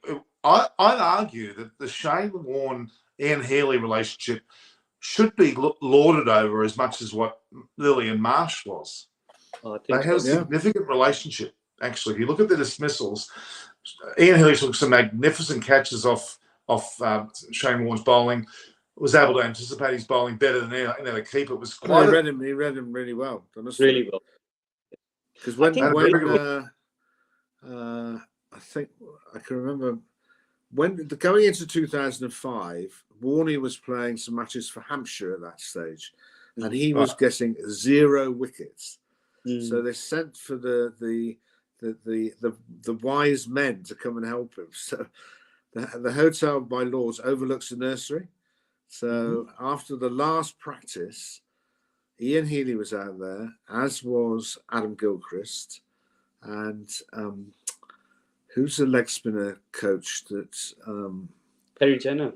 Speaker 1: I'd argue that the Shane Warne Ian Healy relationship should be lauded over as much as what Lilly and Marsh was. They had a significant relationship, actually. If you look at the dismissals, Ian Healy took some magnificent catches off Shane Warne's bowling. Was able to anticipate his bowling better than any other keeper. It was quite.
Speaker 3: He read him really well.
Speaker 2: Really well.
Speaker 3: Because I think I can remember when going into 2005, Warney was playing some matches for Hampshire at that stage, and he was getting 0 wickets. So they sent for the wise men to come and help him. So the hotel by Lords overlooks the nursery. So after the last practice, Ian Healy was out there, as was Adam Gilchrist, and who's the leg spinner coach that
Speaker 2: Perry Jenner.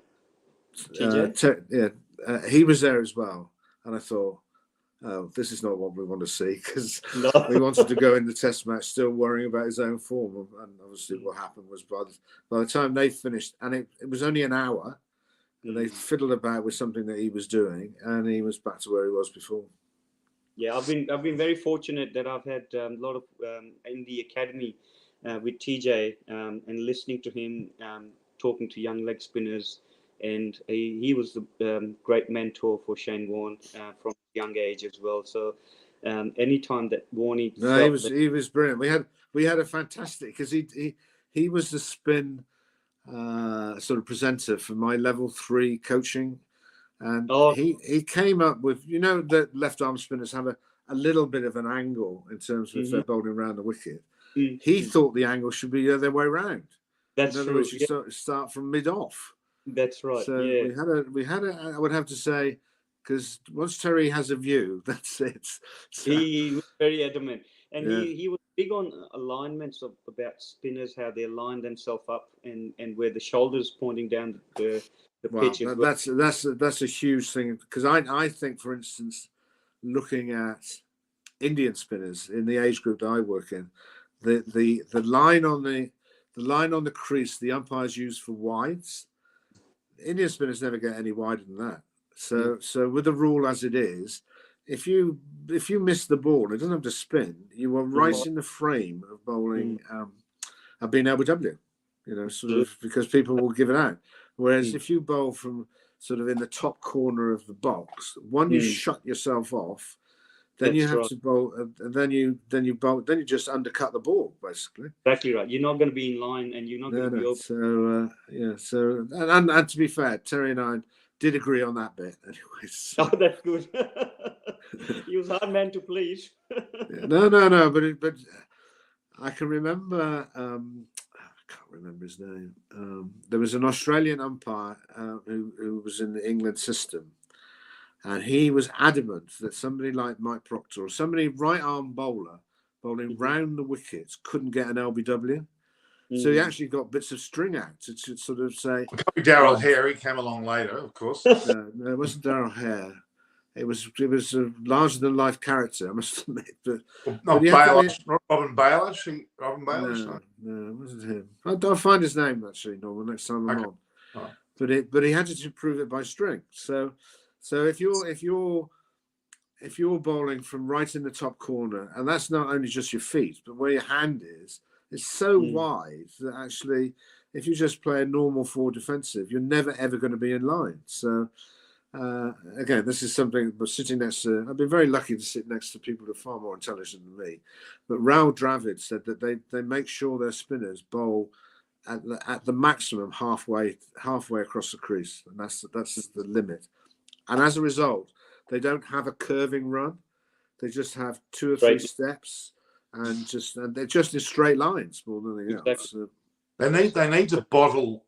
Speaker 3: He was there as well. And I thought, oh, this is not what we want to see, because we wanted to go in the test match still worrying about his own form. And obviously what happened was by the time they finished, and it was only an hour, and they fiddled about with something that he was doing, and he was back to where he was before.
Speaker 2: Yeah, I've been very fortunate that I've had a lot of in the academy with TJ and listening to him talking to young leg spinners, and he was the great mentor for Shane Warne from a young age as well. So anytime that Warney,
Speaker 3: he was brilliant. We had a fantastic, because he was the spin sort of presenter for my level 3 coaching, and he came up with, that left arm spinners have a little bit of an angle in terms of if they're bowling around the wicket. He thought the angle should be the other way around.
Speaker 2: That's
Speaker 3: in other words, you start from mid off.
Speaker 2: That's right.
Speaker 3: So we had a I would have to say, because once Terry has a view, that's it. So,
Speaker 2: he was very adamant, and he was big on alignments about spinners, how they align themselves up, and where the shoulders pointing down the pitch.
Speaker 3: That's a huge thing, because I think, for instance, looking at Indian spinners in the age group that I work in, the line on the crease the umpires use for wides, Indian spinners never get any wider than that. So with the rule as it is, if you miss the ball, it doesn't have to spin. You are right in the frame of bowling, of being LBW, sort of, because people will give it out. Whereas if you bowl from sort of in the top corner of the box, you shut yourself off. Then you have to bowl, and then you bowl. Then you just undercut the ball, basically.
Speaker 2: Exactly right. You're not going to be in line, and you're not going to be open.
Speaker 3: So and to be fair, Terry and I did agree on that bit, anyways. So.
Speaker 2: Oh, that's good. He was a hard man to please.
Speaker 3: No, but I can remember. I can't remember his name. There was an Australian umpire who was in the England system. And he was adamant that somebody like Mike Proctor, or somebody right arm bowler bowling round the wickets, couldn't get an LBW. So he actually got bits of string out to sort of say.
Speaker 1: Daryl Hare, he came along later, of course.
Speaker 3: No, it wasn't Daryl Hare. It was a larger than life character, I must admit. But
Speaker 1: not Baelish, not Robin Baelish. Robin Baelish.
Speaker 3: No, it wasn't him. I'll find his name actually, Norman, next time I'm on. Right. But he had to prove it by string. So if you're bowling from right in the top corner, and that's not only just your feet, but where your hand is, it's so wide that actually, if you just play a normal forward defensive, you're never ever going to be in line. So again, this is something. But sitting next to, I've been very lucky to sit next to people who are far more intelligent than me. But Raul Dravid said that they make sure their spinners bowl at the maximum halfway across the crease, and that's the limit. And as a result, they don't have a curving run; they just have 2 or 3 steps, and they're just in straight lines more than anything else. So,
Speaker 1: they need to bottle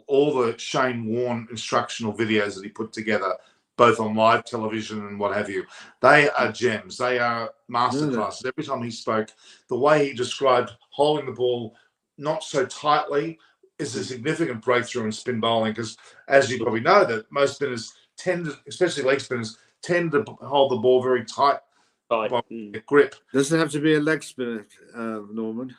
Speaker 1: all the Shane Warne instructional videos that he put together, both on live television and what have you. They are gems. They are masterclasses. Every time he spoke, the way he described holding the ball not so tightly is a significant breakthrough in spin bowling, because, as you probably know, that most spinners tend to, especially leg spinners, tend to hold the ball very tight by grip.
Speaker 3: Does it have to be a leg spinner, Norman?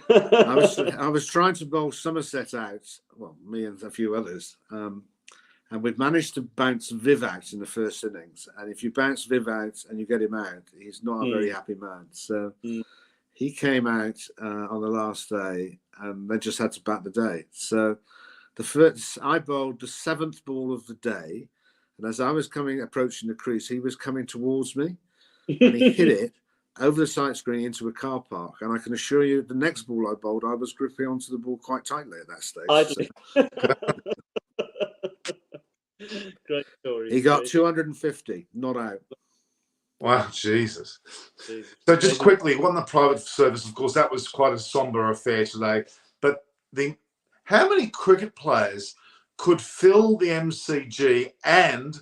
Speaker 3: I was trying to bowl Somerset out, well, me and a few others, and we've managed to bounce Viv out in the first innings. And if you bounce Viv out and you get him out, he's not a very happy man. So he came out on the last day, and they just had to bat the day. So I bowled the 7th ball of the day, and as I was approaching the crease, he was coming towards me, and he hit it over the sight screen into a car park. And I can assure you, the next ball I bowled, I was gripping onto the ball quite tightly at that stage.
Speaker 2: Great story.
Speaker 3: He got 250, not out.
Speaker 1: Wow, Jesus. So just quickly, on the private service, of course, that was quite a somber affair today. But how many cricket players could fill the MCG and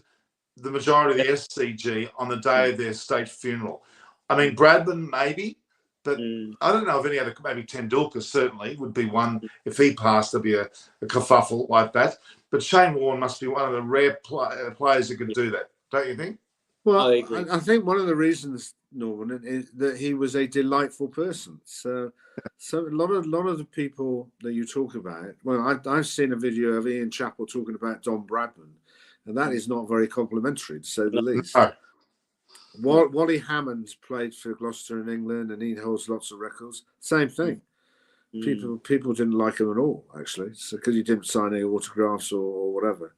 Speaker 1: the majority of the SCG on the day of their state funeral? I mean, Bradman maybe, but I don't know of any other. Maybe Tendulkar certainly would be one. If he passed, there'd be a kerfuffle like that. But Shane Warne must be one of the rare players who could do that, don't you think?
Speaker 3: Well, I think one of the reasons, Norman, is that he was a delightful person. So a lot of the people that you talk about. Well, I've seen a video of Ian Chappell talking about Don Bradman, and that is not very complimentary, to say the least.
Speaker 1: No.
Speaker 3: Wally Hammond played for Gloucester in England, and he holds lots of records. Same thing. People didn't like him at all, actually, because he didn't sign any autographs or whatever.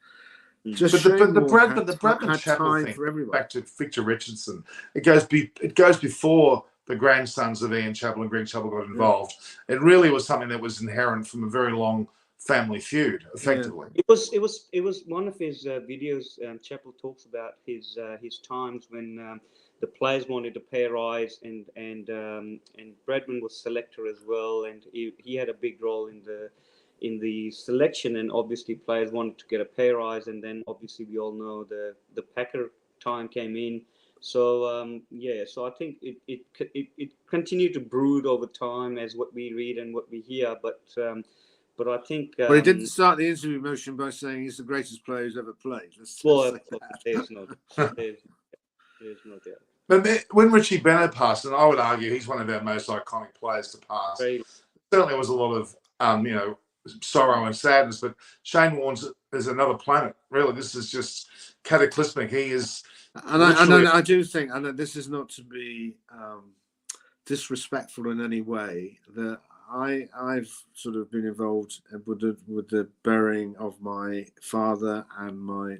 Speaker 3: Just
Speaker 1: but the Bradman Chappell thing,
Speaker 3: for everyone.
Speaker 1: Back to Victor Richardson, it goes before the grandsons of Ian Chappell and Greg Chappell got involved. It really was something that was inherent from a very long family feud, effectively.
Speaker 2: It was one of his videos. Chappell talks about his times when the players wanted a pay rise, and Bradman was selector as well, and he had a big role in the selection, and obviously players wanted to get a pay rise, and then obviously we all know the Packer time came in. So so I think it continued to brood over time as what we read and what we hear, but I think.
Speaker 3: But he didn't start the interview motion by saying he's the greatest player who's ever played.
Speaker 2: There's no doubt.
Speaker 1: But when Richie Beno passed, and I would argue he's one of our most iconic players to pass, certainly was a lot of sorrow and sadness. But Shane Warne is another planet. Really, this is just cataclysmic. He is.
Speaker 3: And I do think, and this is not to be disrespectful in any way, that I've sort of been involved with the burying of my father and my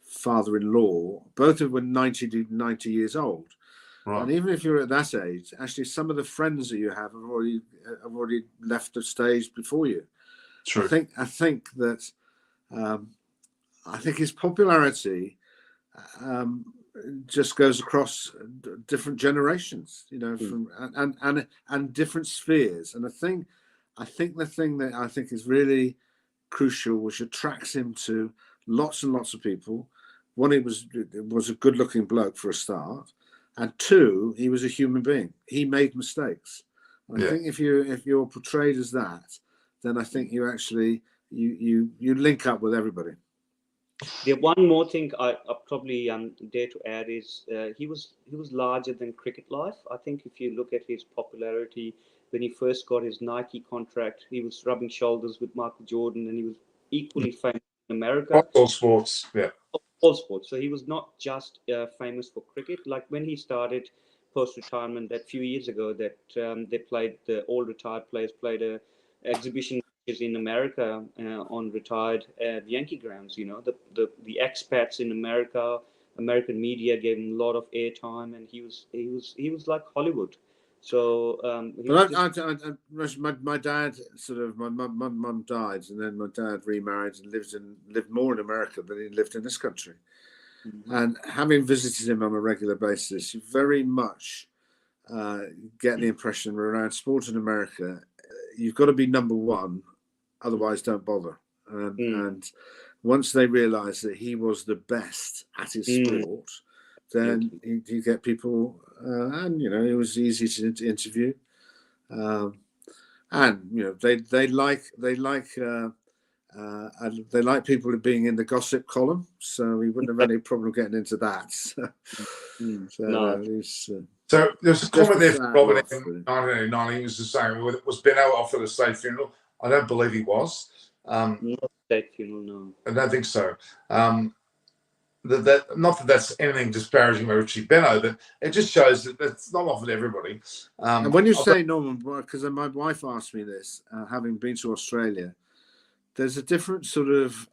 Speaker 3: father-in-law. Both of them were 90 years old. Right. And even if you're at that age, actually some of the friends that you have already left the stage before you.
Speaker 1: True.
Speaker 3: I think that his popularity just goes across different generations, from and different spheres. And I think the thing that I think is really crucial, which attracts him to lots and lots of people. One, he was a good-looking bloke for a start, and two, he was a human being. He made mistakes. And I think if you're portrayed as that, then I think you actually you link up with everybody.
Speaker 2: The one more thing I probably dare to add is he was larger than cricket life. I think if you look at his popularity when he first got his Nike contract, he was rubbing shoulders with Michael Jordan, and he was equally famous in America.
Speaker 1: All sports, yeah.
Speaker 2: All sports. So he was not just famous for cricket. Like when he started post-retirement that few years ago, that the all retired players played a exhibition in America on retired Yankee grounds. The expats in America, American media gave him a lot of airtime, and he was like Hollywood. So
Speaker 3: my dad my mum died, and then my dad remarried and lived more in America than he lived in this country. Mm-hmm. And having visited him on a regular basis, you very much get the impression around sport in America, you've got to be number one, otherwise don't bother. And once they realised that he was the best at his sport, then you get people, and it was easy to interview, and they like people being in the gossip column, so we wouldn't have any problem getting into that.
Speaker 1: So there's a comment there from Robert in 1989. He was just saying, was Benno offered a state funeral? I don't believe he was.
Speaker 2: Not state funeral, no.
Speaker 1: I don't think so. Not that that's anything disparaging about Richie Benno, but it just shows that it's not offered to everybody.
Speaker 3: And when you say, Norman, because my wife asked me this, having been to Australia, there's a different sort of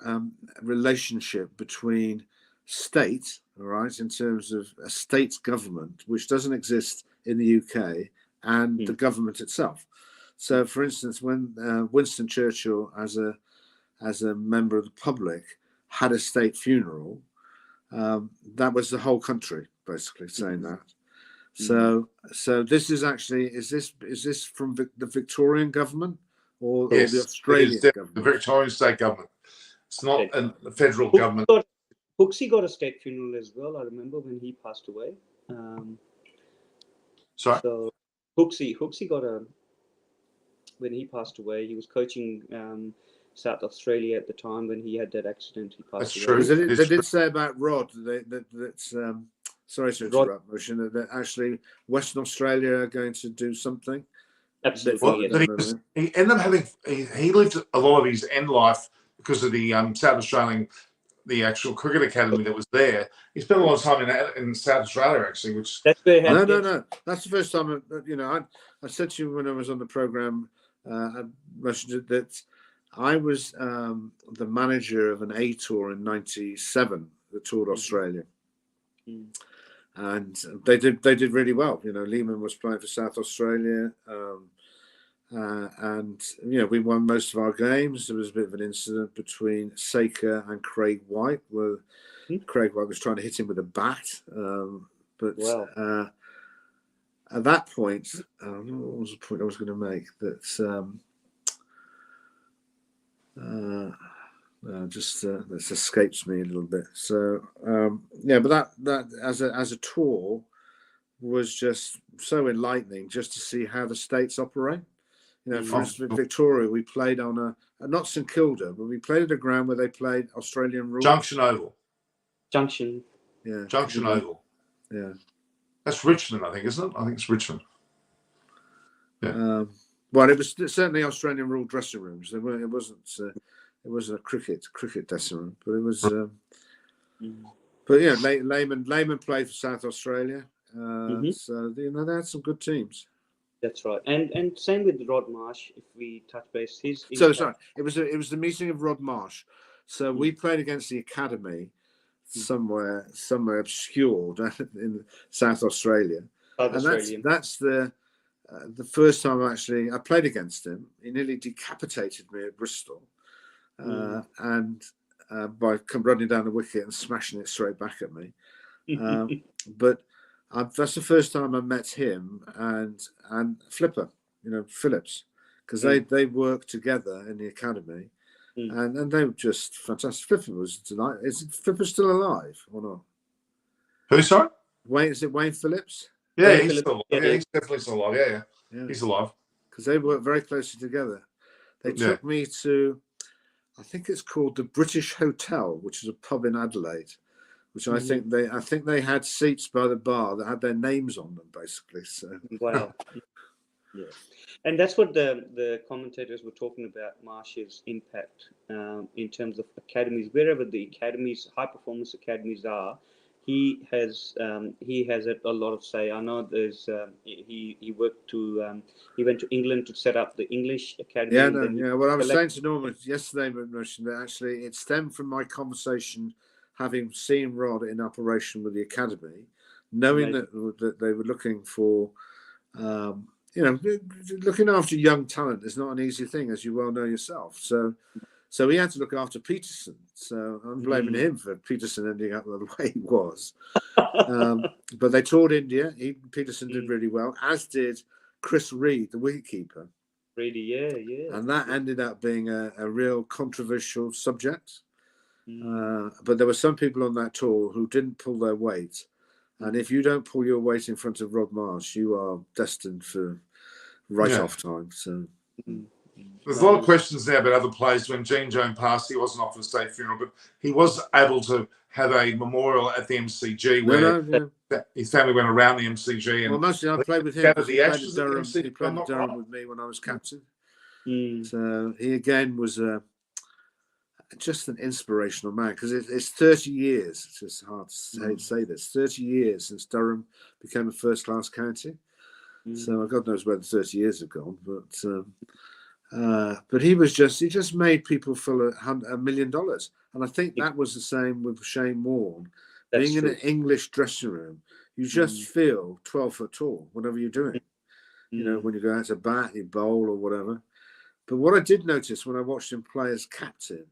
Speaker 3: relationship between state, all right, in terms of a state government, which doesn't exist in the UK, and the government itself. So, for instance, when Winston Churchill, as a member of the public, had a state funeral, that was the whole country basically saying that. So this is actually is this from the Victorian government or the Australian government?
Speaker 1: The Victorian state government. It's not the federal government.
Speaker 2: Hooksy got a state funeral as well. I remember when he passed away.
Speaker 1: Sorry.
Speaker 2: So Hooksy got when he passed away. He was coaching South Australia at the time when he had that accident. He passed away.
Speaker 3: True. They did say about Rod that's sorry to interrupt, Motion, that actually Western Australia are going to do something.
Speaker 2: Absolutely.
Speaker 1: Well, he ended up having he lived a lot of his end life because of the South Australian, the actual cricket academy that was there. He spent a lot of time in South Australia actually, which
Speaker 2: that's where
Speaker 3: no. That's the first time I said to you when I was on the program, I mentioned that I was the manager of an A tour in '97 that toured Australia, and they did really well. Lehman was playing for South Australia, and we won most of our games. There was a bit of an incident between Saker and Craig White, where Craig White was trying to hit him with a bat, but at that point, what was the point I was going to make? That this escapes me a little bit. So but that as a tour was just so enlightening, just to see how the states operate. For instance, Victoria, we played on not St Kilda, but we played at a ground where they played Australian rules.
Speaker 1: Junction Oval.
Speaker 2: Junction
Speaker 1: Oval. Yeah. That's Richmond, I think, isn't it? I think it's Richmond. Yeah.
Speaker 3: Well, it was certainly Australian rule dressing rooms. It wasn't a cricket dressing room, but it was. But Lehman played for South Australia, so they had some good teams.
Speaker 2: That's right, and same with Rod Marsh. If we touch base,
Speaker 3: sorry, it was the meeting of Rod Marsh. So we played against the academy somewhere obscure in South Australia, and that's the first time I played against him. He nearly decapitated me at Bristol, and by running down the wicket and smashing it straight back at me. But that's the first time I met him and Flipper, Phillips, because they worked together in the academy, and they were just fantastic. Flipper was delighted. Is Flipper still alive or not?
Speaker 1: Who, sorry?
Speaker 3: Is it Wayne Phillips?
Speaker 1: Yeah, he's still alive. Yeah, he's definitely still alive. Yeah. He's alive.
Speaker 3: Because they worked very closely together. They took me to, I think it's called the British Hotel, which is a pub in Adelaide, which I think they had seats by the bar that had their names on them, basically. So
Speaker 2: wow. Yeah, and that's what the commentators were talking about, Marsh's impact in terms of academies. Wherever the academies, high performance academies are, he has a lot of say. I know there's he worked to he went to England to set up the English academy.
Speaker 3: Well, I was saying to Norman yesterday, that actually it stemmed from my conversation, having seen Rod in operation with the academy, knowing that they were looking for You know, looking after young talent is not an easy thing, as you well know yourself. So he had to look after Peterson. So I'm blaming him for Peterson ending up the way he was. But they toured India. Peterson did really well, as did Chris Reed, the wicketkeeper.
Speaker 2: Reedy, yeah.
Speaker 3: And that ended up being a real controversial subject. But there were some people on that tour who didn't pull their weight. And if you don't pull your weight in front of Rod Marsh, you are destined for write-off time. So
Speaker 1: there's a lot of questions now about other players. When Gene Jones passed, he wasn't off for a state funeral, but he was able to have a memorial at the MCG where his family went around the MCG. And
Speaker 3: well, mostly I played with him. He played at Durham. He played at Durham with me when I was captain. So he again was just an inspirational man, because it's 30 years. It's just hard to say this. 30 years since Durham became a first-class county. So God knows where the 30 years have gone, but he just made people feel $1 million, and I think that was the same with Shane Warne. Being in an English dressing room, you just feel 12 foot tall whatever you're doing. You know, when you go out to bat, you bowl or whatever. But what I did notice when I watched him play as captain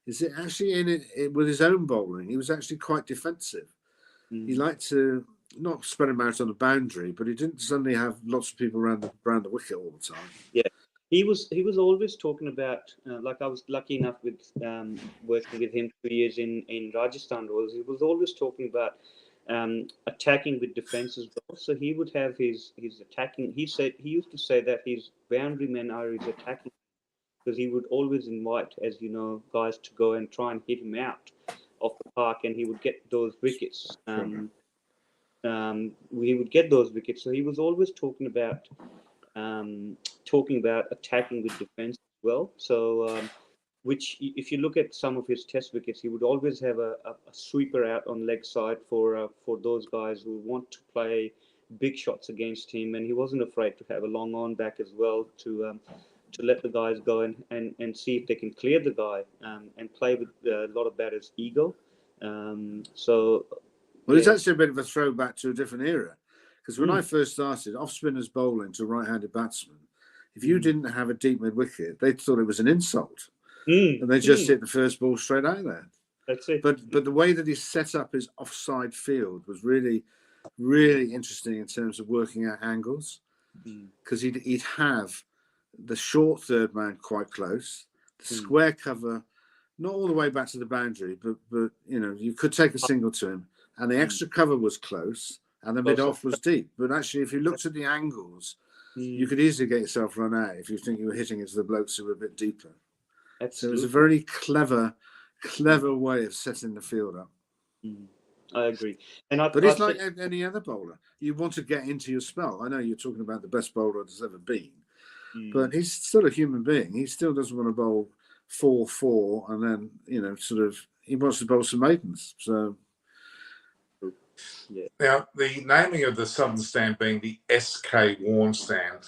Speaker 3: is that actually with his own bowling, he was actually quite defensive. He liked to not spread him out on the boundary, but he didn't suddenly have lots of people around the wicket all the time.
Speaker 2: Yeah, he was always talking about, like I was lucky enough with working with him 2 years in Rajasthan. He was always talking about attacking with defense as well. So he would have his attacking. He used to say that his boundary men are his attacking, because he would always invite, as you know, guys to go and try and hit him out of the park, and he would get those wickets. We would get those wickets. So he was always talking about attacking with defense as well. So, which, if you look at some of his test wickets, he would always have a sweeper out on leg side for those guys who want to play big shots against him, and he wasn't afraid to have a long on back as well to let the guys go and see if they can clear the guy and play with a lot of batters' ego.
Speaker 3: Well, it's actually a bit of a throwback to a different era, because when I first started, off spinners bowling to right-handed batsmen, if you didn't have a deep mid wicket, they thought it was an insult, and they just hit the first ball straight out there.
Speaker 2: That's it.
Speaker 3: But the way that he set up his offside field was really, really interesting in terms of working out angles, because he'd have the short third man quite close, the square cover not all the way back to the boundary, but you know, you could take a single to him, and the extra cover was close, and the mid-off was deep. But actually, if you looked at the angles, you could easily get yourself run out if you think you were hitting into the blokes who were a bit deeper. Absolutely. So it was a very clever way of setting the field up.
Speaker 2: I agree.
Speaker 3: But it's like any other bowler. You want to get into your spell. I know you're talking about the best bowler there's ever been, but he's still a human being. He still doesn't want to bowl 4-4 and then, you know, sort of, he wants to bowl some maidens. So
Speaker 1: yeah. Now, the naming of the Southern Stand being the SK Warne Stand,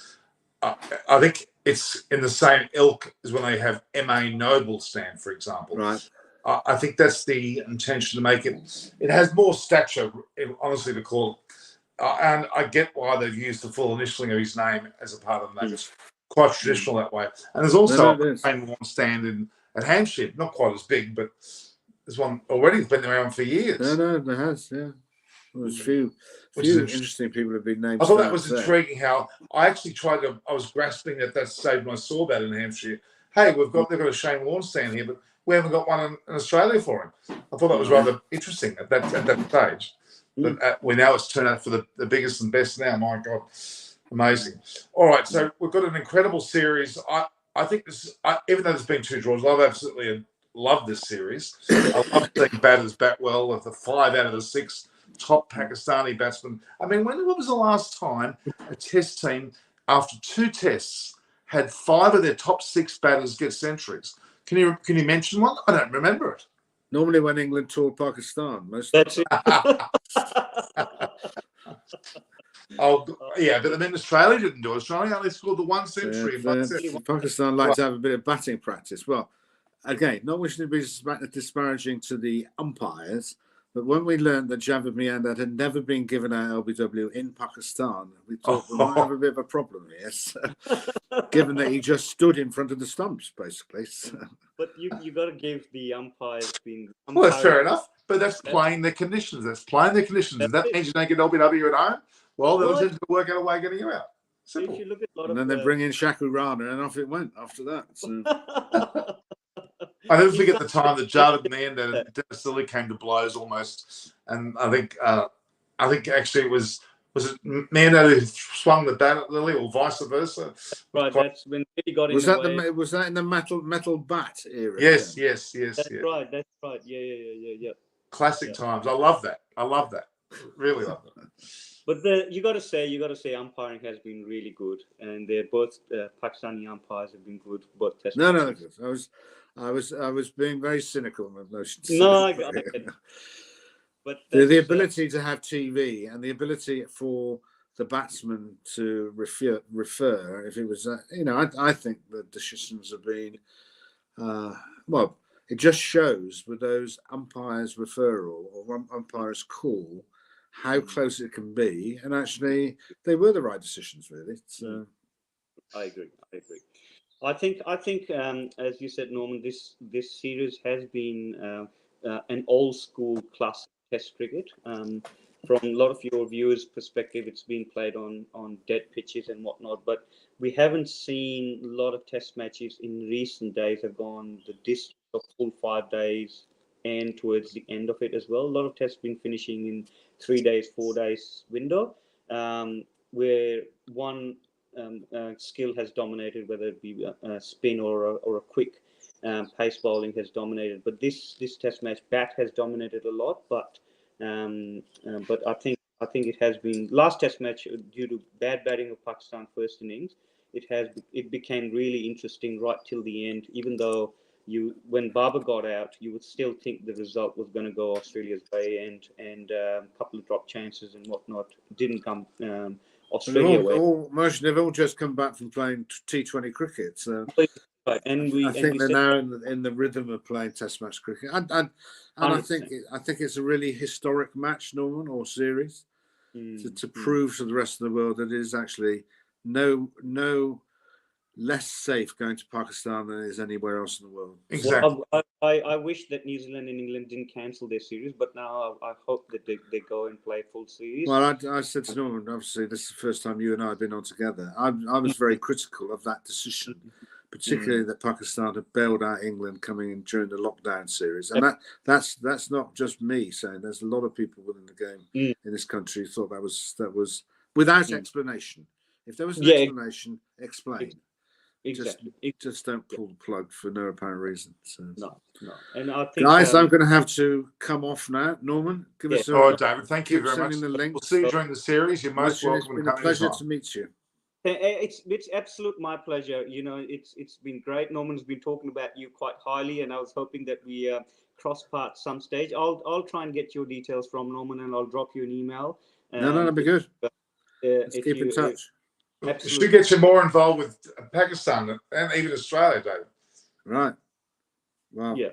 Speaker 1: I think it's in the same ilk as when they have MA Noble Stand, for example.
Speaker 3: Right.
Speaker 1: I think that's the intention, to make it. It has more stature, honestly, to call it. And I get why they've used the full initialing of his name as a part of the name. It's quite traditional that way. And there's also a plain Warne Stand at Hampshire, not quite as big, but there's one already that's been around for years.
Speaker 3: No, there has, yeah. Well, there's a few interesting people have been named.
Speaker 1: I thought that was intriguing. How I actually I was grasping at that stage when I saw that in Hampshire. Hey, they've got a Shane Warne Stand here, but we haven't got one in Australia for him. I thought that was rather interesting at that stage. But we now it's turned out for the biggest and best now. My God, amazing. All right, so we've got an incredible series. I think this, even though there's been 2 draws, I've absolutely loved this series. I love seeing batters bat well with the 5 out of the 6 top Pakistani batsmen. I mean, when was the last time a test team, after 2 tests, had 5 of their top 6 batters get centuries? Can you mention one? I don't remember it.
Speaker 3: Normally when England toured Pakistan.
Speaker 2: That's it.
Speaker 1: Oh, yeah, but then Australia didn't do it. Australia only scored the 1 century.
Speaker 3: Pakistan like to have a bit of batting practice. Well, again, not wishing to be disparaging to the umpires, But when we learned that Javed Miandad had never been given our LBW in Pakistan, we thought we might have a bit of a problem here. So, given that he just stood in front of the stumps, basically. So.
Speaker 2: But you got to give the umpires being.
Speaker 1: Well, that's fair enough. But that's playing the conditions. That's playing the conditions. If that means you don't get LBW at home, well, they'll tend to work out a way of getting you out. Simple.
Speaker 2: If you look at a lot
Speaker 3: and then they bring in Shaku Rana, and off it went after that. So.
Speaker 1: I never forget the time that Javed Miandad and Dennis Lilly came to blows almost, and I think actually it was it Miandad who swung the bat at Lilly, or vice versa.
Speaker 2: Right, that's when he got in.
Speaker 3: Was that in the metal bat era?
Speaker 1: Yes.
Speaker 2: That's right. Yeah.
Speaker 1: Classic times. I love that. Really love that.
Speaker 2: But you got to say, umpiring has been really good, and they're both Pakistani umpires have been good. Both test.
Speaker 3: No. I was being very cynical with notions.
Speaker 2: No, I get it. But
Speaker 3: the ability to have TV and the ability for the batsman to refer if it was, I think the decisions have been, well, it just shows with those umpires' referral or umpires' call how close it can be, and actually they were the right decisions, really. So.
Speaker 2: I agree. I think, as you said, Norman, this series has been an old school classic Test cricket. From a lot of your viewers' perspective, it's been played on dead pitches and whatnot, but we haven't seen a lot of Test matches in recent days have gone the distance of full 5 days and towards the end of it as well. A lot of Tests been finishing in 3 days, 4 days window, where one skill has dominated, whether it be a spin or a quick pace bowling has dominated. But this Test match, bat has dominated a lot. But I think it has been last Test match due to bad batting of Pakistan first innings. It became really interesting right till the end. Even though when Babar got out, you would still think the result was going to go Australia's way, and a couple of drop chances and whatnot didn't come. Australia
Speaker 3: they've all just come back from playing T20 cricket, so
Speaker 2: right. And
Speaker 3: I think they're now in the rhythm of playing Test match cricket, and I think it's a really historic match, Norman, or series, to prove to the rest of the world that it is actually no less safe going to Pakistan than it is anywhere else in the world.
Speaker 1: Exactly.
Speaker 2: Well, I wish that New Zealand and England didn't cancel their series, but now I hope that they go and play full series.
Speaker 3: Well, I said to Norman, obviously this is the first time you and I have been on together. I was very critical of that decision, particularly that Pakistan had bailed out England coming in during the lockdown series, and that's not just me saying. There's a lot of people within the game in this country who thought that was without explanation. If there was an explanation, explain.
Speaker 2: Exactly.
Speaker 3: Just don't pull the plug for no apparent reason. So.
Speaker 2: No. And I think,
Speaker 3: guys, I'm going to have to come off now. Norman, give us
Speaker 1: all right, David. Thank you very much.
Speaker 3: The link.
Speaker 1: We'll see you during the series. You're most welcome.
Speaker 3: It's been a pleasure to meet you.
Speaker 2: It's absolute my pleasure. It's been great. Norman's been talking about you quite highly, and I was hoping that we cross paths some stage. I'll try and get your details from Norman, and I'll drop you an email.
Speaker 3: No, that'd be good. Let's keep in touch.
Speaker 1: Absolutely. It should get you more involved with Pakistan and even Australia, David.
Speaker 3: Right. Well, yeah.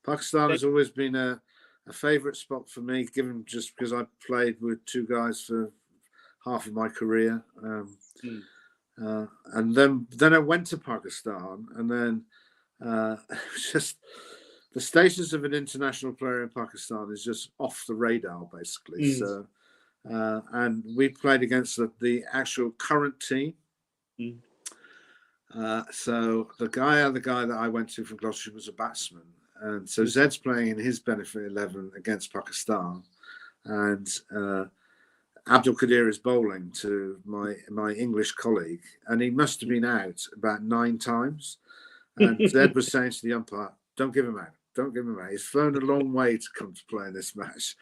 Speaker 3: Pakistan has always been a favourite spot for me, given just because I played with two guys for half of my career. And then I went to Pakistan, and then just the status of an international player in Pakistan is just off the radar, basically. So. And we played against the actual current team. So the guy that I went to from Gloucestershire was a batsman, and so Zed's playing in his benefit 11 against Pakistan, and Abdul Qadir is bowling to my English colleague, and he must have been out about 9 times, and Zed was saying to the umpire, "Don't give him out. Don't give him out. He's flown a long way to come to play in this match,"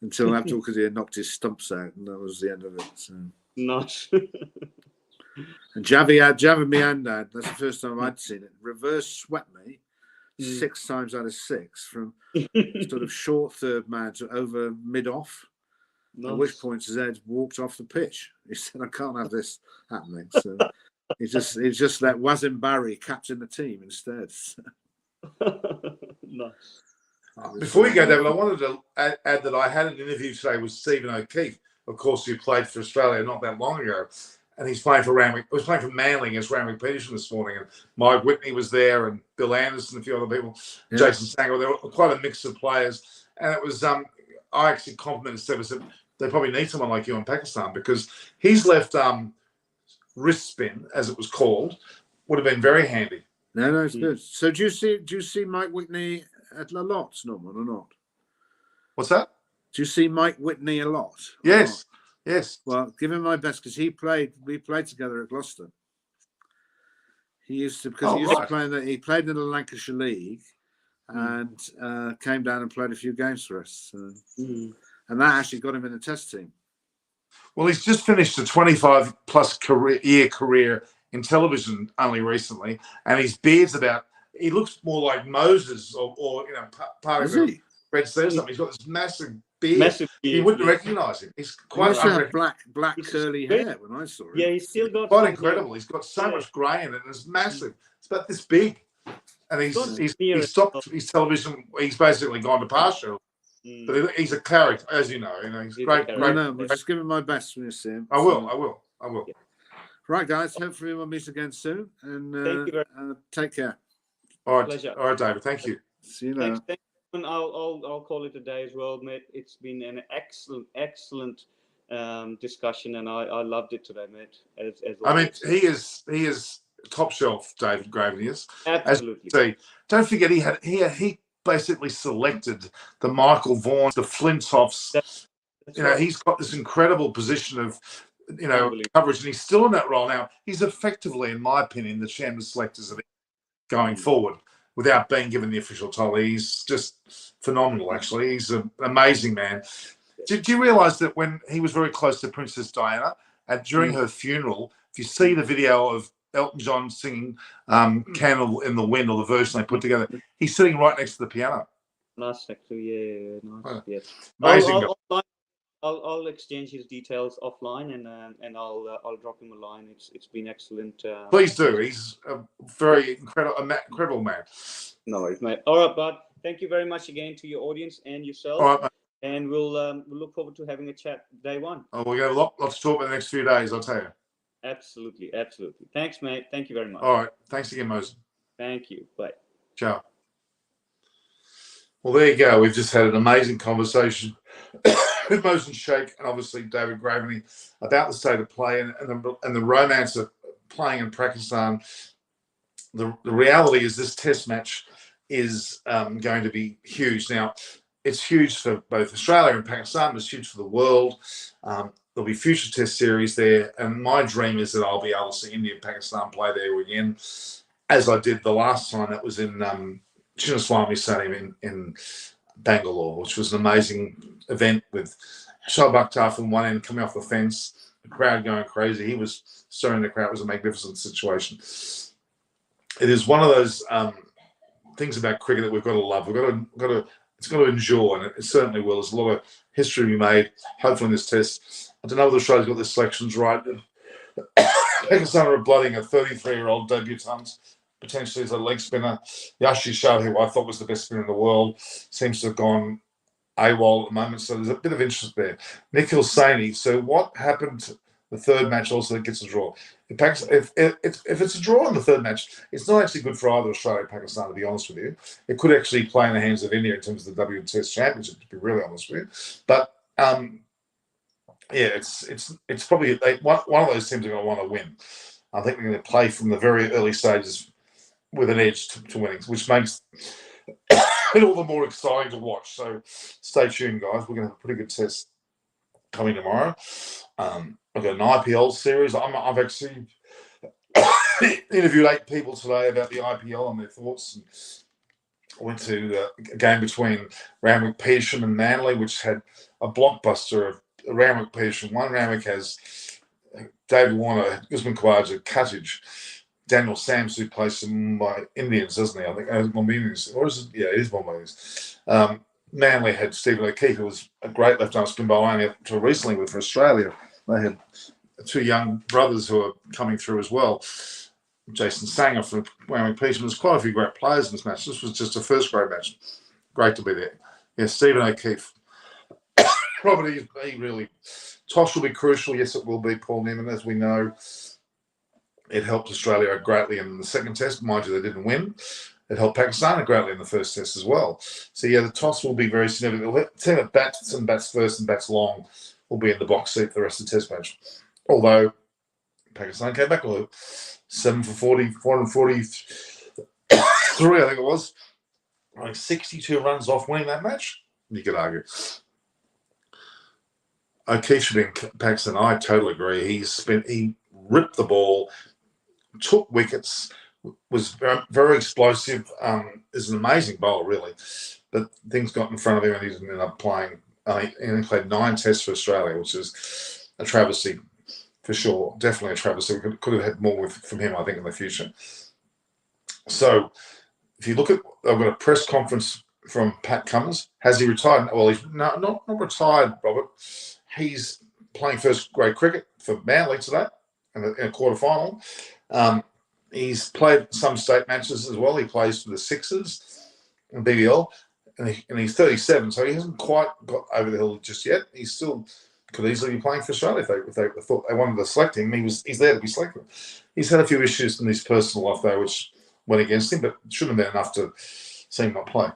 Speaker 3: until Abdul Qadir knocked his stumps out, and that was the end of it. So.
Speaker 2: Nice.
Speaker 3: And Javed Miandad, that's the first time I'd seen it, reverse swept me 6 times out of 6 from sort of short third man to over mid-off. Nice. At which point Zed walked off the pitch. He said, "I can't have this happening." So he just let Wasim Barry captain the team instead.
Speaker 2: Nice.
Speaker 1: Before you go, David, I wanted to add that I had an interview today with Stephen O'Keefe, of course, who played for Australia not that long ago. And he's playing for Randwick. He was playing for Manly against Randwick Petersham this morning. And Mike Whitney was there, and Bill Anderson, and a few other people, Jason Sanger. They were quite a mix of players. And it was, I actually complimented Stephen. I said, they probably need someone like you in Pakistan, because his left wrist spin, as it was called, would have been very handy.
Speaker 3: No, it's good. So do you see Mike Whitney at a lot, Norman, or not?
Speaker 1: What's that?
Speaker 3: Do you see Mike Whitney a lot?
Speaker 1: Yes. Yes.
Speaker 3: Well, give him my best, because we played together at Gloucester. He used to he played in the Lancashire League, and came down and played a few games for us. And that actually got him in the test team.
Speaker 1: Well, he's just finished a 25-plus year career in television only recently, and his beard's he looks more like Moses or part of the Red Sea or something. He's got this massive beard. You wouldn't recognise him. He's quite
Speaker 3: black curly hair when I saw him.
Speaker 2: Yeah, he's still got
Speaker 1: quite incredible. He's got so much grey in it, and it's massive. It's about this big. And he's stopped his television. He's basically gone to pasture. But he's a character, as you know. He's great.
Speaker 3: No, but just give him my best when you see him.
Speaker 1: I will. Yeah.
Speaker 3: Right, guys. Hopefully we'll meet again soon. And
Speaker 2: thank you
Speaker 3: take care.
Speaker 1: All right,
Speaker 2: pleasure.
Speaker 1: All right, David. Thank you.
Speaker 3: See you later.
Speaker 2: Thanks. And I'll call it a day as well, mate. It's been an excellent discussion, and I loved it today, mate. As
Speaker 1: I mean, he is top shelf, David Graven is.
Speaker 2: Absolutely.
Speaker 1: Don't forget, he basically selected the Michael Vaughns, the Flintoffs.
Speaker 2: That's right.
Speaker 1: He's got this incredible position of coverage, and he's still in that role now. He's effectively, in my opinion, the chairman selectors of going forward, without being given the official title. He's just phenomenal, actually. He's an amazing man. Did you realise that when he was very close to Princess Diana, and during her funeral, if you see the video of Elton John singing Candle in the Wind, or the version they put together, he's sitting right next to the piano.
Speaker 2: Nice, actually. Yeah, nice. Yes.
Speaker 1: Amazing.
Speaker 2: I'll exchange his details offline, and I'll drop him a line. It's been excellent.
Speaker 1: Please do. He's a very incredible man.
Speaker 2: No worries, mate. All right, bud. Thank you very much again to your audience and yourself.
Speaker 1: All right, mate.
Speaker 2: And we'll look forward to having a chat day one.
Speaker 1: Oh, we're going to have lots to talk about the next few days, I'll tell you.
Speaker 2: Absolutely. Thanks, mate. Thank you very much.
Speaker 1: All right. Thanks again, Moses.
Speaker 2: Thank you. Bye.
Speaker 1: Ciao. Well, there you go. We've just had an amazing conversation with Moses Sheikh and obviously David Graveney about the state of play and the romance of playing in Pakistan. The reality is this test match is going to be huge. Now, it's huge for both Australia and Pakistan, but it's huge for the world. There'll be future test series there. And my dream is that I'll be able to see India and Pakistan play there again, as I did the last time. That was in Chinnaswamy Stadium in Bangalore, which was an amazing event with Shoaib Akhtar from one end coming off the fence, the crowd going crazy. He was stirring the crowd. It was a magnificent situation. It is one of those things about cricket that we've got to love. It's got to endure, and it certainly will. There's a lot of history to be made, hopefully, in this test. I don't know whether Australia's got their selections right. Pakistan are blooding a 33-year-old debutant, potentially as a leg spinner. Yashi Shah, who I thought was the best spinner in the world, seems to have gone AWOL at the moment, so there's a bit of interest there. Nikhil Saini. So what happened to the third match also that gets a draw? If it's a draw in the third match, it's not actually good for either Australia or Pakistan, to be honest with you. It could actually play in the hands of India in terms of the W Test Championship, to be really honest with you. But it's probably one of those teams are going to want to win. I think they're going to play from the very early stages with an edge to winning, which makes it all the more exciting to watch. So stay tuned, guys. We're going to have a pretty good test coming tomorrow. I've got an IPL series. I've actually interviewed 8 people today about the IPL and their thoughts. And I went to a game between Randwick Petersham and Manly, which had a blockbuster of Randwick Petersham. One Randwick has David Warner, Usman Khawaja, Cuttage, Daniel Sams, who plays some Indians, doesn't he? I think Mumbai Indians. Or is it? Yeah, it is Mumbai Indians. Manly had Stephen O'Keefe, who was a great left-arm spin bowler only up until recently with Australia. They had 2 young brothers who are coming through as well. Jason Sanger from Randwick Petersham. There's quite a few great players in this match. This was just a first-grade match. great to be there. Yeah, Stephen O'Keefe. Probably he really. Tosh will be crucial. Yes, it will be. Paul Newman, as we know, it helped Australia greatly in the second test. Mind you, they didn't win. It helped Pakistan greatly in the first test as well. So yeah, the toss will be very significant. The team that bats and bats first and bats long will be in the box seat for the rest of the test match. Although Pakistan came back with 7 for 40, 443, I think it was. Like 62 runs off winning that match. You could argue. O'Keefe should be in Pakistan. I totally agree. He ripped the ball, took wickets, was very, very explosive. Is an amazing bowler, really. But things got in front of him and he didn't end up playing. He only played 9 tests for Australia, which is a travesty for sure. Definitely a travesty. We could have had more from him, I think, in the future. So if you look at, I've got a press conference from Pat Cummins. Has he retired? Well, he's not retired, Robert. He's playing first grade cricket for Manly today in a quarter final. He's played some state matches as well. He plays for the Sixers in BBL, and he's 37, so he hasn't quite got over the hill just yet. He still could easily be playing for Australia if they thought they wanted to select him. He's there to be selected. He's had a few issues in his personal life, though, which went against him, but shouldn't have been enough to see him not play.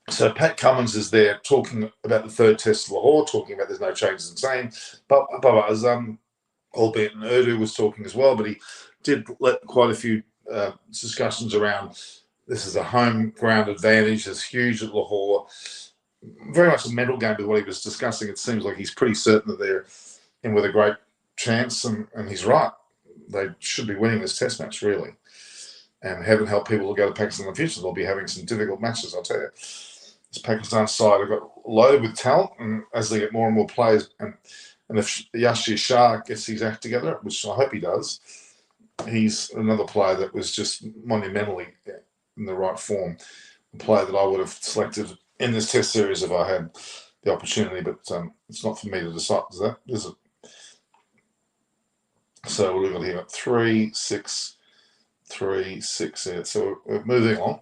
Speaker 1: So Pat Cummins is there talking about the third test of Lahore, talking about there's no changes in saying. But as albeit in Urdu was talking as well, but he did let quite a few discussions around this is a home ground advantage. It's huge at Lahore. Very much a mental game with what he was discussing. It seems like he's pretty certain that they're in with a great chance, and he's right. They should be winning this test match, really. And heaven help people to go to Pakistan in the future. They'll be having some difficult matches, I'll tell you. This Pakistan side have got loaded with talent, and as they get more and more players, and if Yashir Shah gets his act together, which I hope he does, he's another player that was just monumentally in the right form. A player that I would have selected in this test series if I had the opportunity, but it's not for me to decide, is it? So we'll leave it here at 3, 6, 3, 6. Yeah. So we're moving on.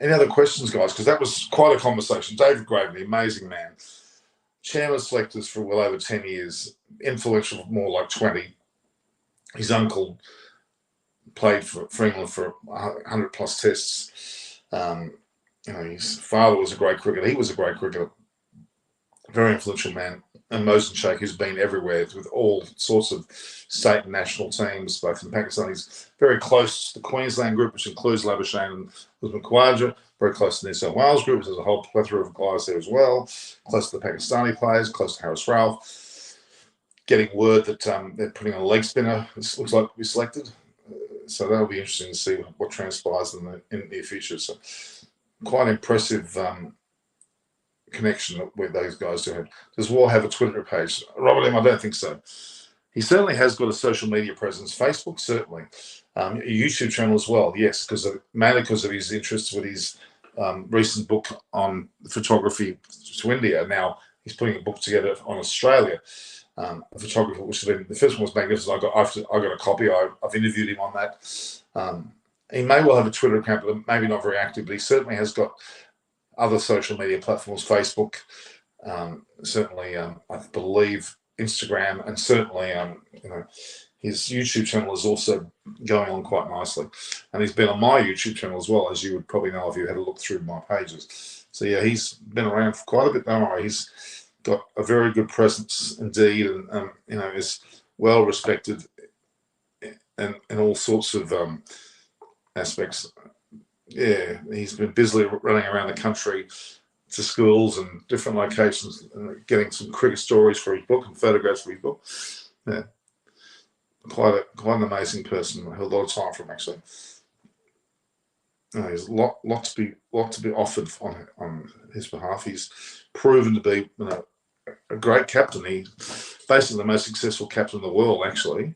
Speaker 1: Any other questions, guys? Because that was quite a conversation. David Graveney, amazing man. Chairman of selectors for well over 10 years, influential for more like 20. His uncle played for England for 100 plus tests. His father was a great cricketer. He was a great cricketer. Very influential man. And Mohsen Sheikh, who's been everywhere with all sorts of state and national teams, both in Pakistan. He's very close to the Queensland group, which includes Labuschagne and Usman Khawaja. Very close to the New South Wales group, which has a whole plethora of guys there as well. Close to the Pakistani players, close to Harris Ralph. Getting word that they're putting on a leg spinner. This looks like to be selected. So that'll be interesting to see what transpires in the near future. So quite impressive connection with those guys do have. Does War have a Twitter page? Robert M., I don't think so. He certainly has got a social media presence. Facebook, certainly. A YouTube channel as well, yes, mainly because of his interest with his recent book on photography to India. Now he's putting a book together on Australia. A photographer, which has been, the first one was magnificent. I got a copy. I've interviewed him on that. He may well have a Twitter account, but maybe not very active, but he certainly has got other social media platforms, Facebook, certainly, I believe Instagram, and certainly, his YouTube channel is also going on quite nicely. And he's been on my YouTube channel as well, as you would probably know if you had a look through my pages. So yeah, he's been around for quite a bit. Don't worry, he's got a very good presence indeed, and is well respected in all sorts of aspects. Yeah, he's been busily running around the country to schools and different locations, getting some cricket stories for his book and photographs for his book. Yeah, quite an amazing person. I had a lot of time for him, actually. There's a lot to be offered on his behalf. He's proven to be a great captain. He's basically the most successful captain in the world, actually.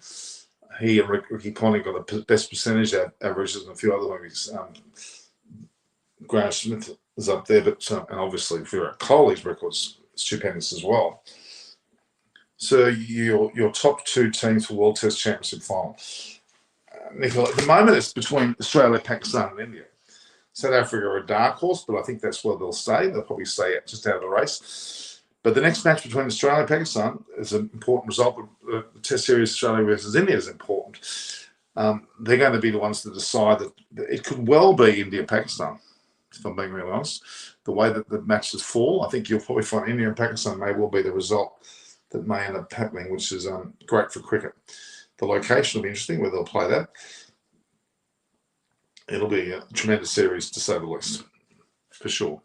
Speaker 1: He and Ricky Ponting got the best percentage averages, and a few other movies. Graham Smith is up there, but and obviously Virat Kohli's record's stupendous as well. So your top 2 teams for World Test Championship final, Nicola. At the moment, it's between Australia, Pakistan, and India. South Africa are a dark horse, but I think that's where they'll stay. They'll probably stay just out of the race. But the next match between Australia and Pakistan is an important result. The Test series Australia versus India is important. They're going to be the ones to decide that it could well be India-Pakistan, if I'm being real honest. The way that the matches fall, I think you'll probably find India and Pakistan may well be the result that may end up happening, which is great for cricket. The location will be interesting where they'll play that. It'll be a tremendous series, to say the least, for sure.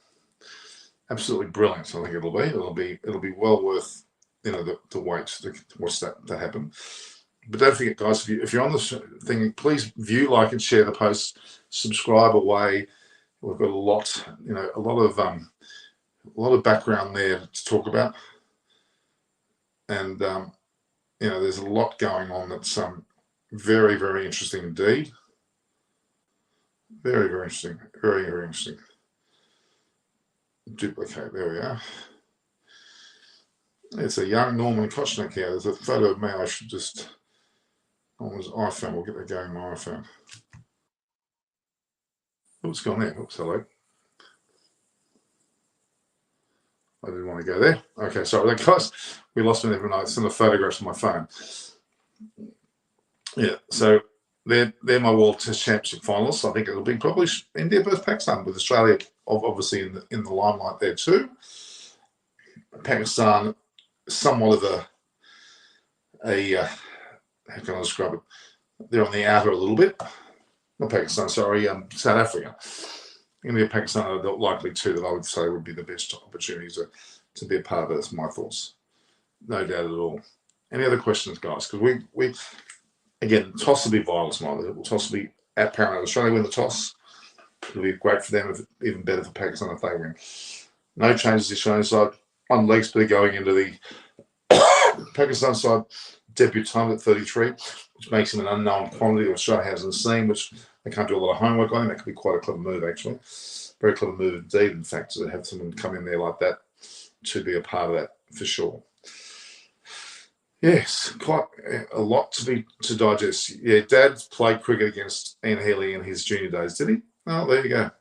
Speaker 1: Absolutely brilliant. I think it'll be. It'll be well worth the wait to watch that happen. But don't forget, guys, if you're on this thing, please view, like, and share the post. Subscribe away. We've got a lot of background there to talk about, and there's a lot going on that's very, very interesting indeed. Very, very interesting. Very, very interesting. Duplicate. There we are. It's a young Norman Kochnick here. There's a photo of me. I should just on his iPhone. We'll get that going on my iPhone. Oh, it's gone there. Oops, hello. I didn't want to go there. Okay, sorry, guys. We lost me overnight. It's in the photographs on my phone. Yeah, so they're my World Test Championship finalists. I think it'll be probably India versus Pakistan, with Australia obviously in the limelight there too. Pakistan, somewhat of a how can I describe it? They're on the outer a little bit. Not Pakistan, sorry, South Africa. India, Pakistan are likely two that I would say would be the best opportunities to be a part of it. That's my thoughts. No doubt at all. Any other questions, guys? Because we again, toss will be vital tonight. The toss will be at Paramount. Australia win the toss. It'll be great for them, even better for Pakistan if they win. No changes to the Australian side. On leg speed going into the Pakistan side, debutant at 33, which makes him an unknown quantity that Australia hasn't seen, which they can't do a lot of homework on him. That could be quite a clever move, actually. Very clever move indeed, in fact, to have someone come in there like that to be a part of that, for sure. Yes, quite a lot to digest. Yeah, Dad played cricket against Ian Healy in his junior days, did he? Oh, there you go.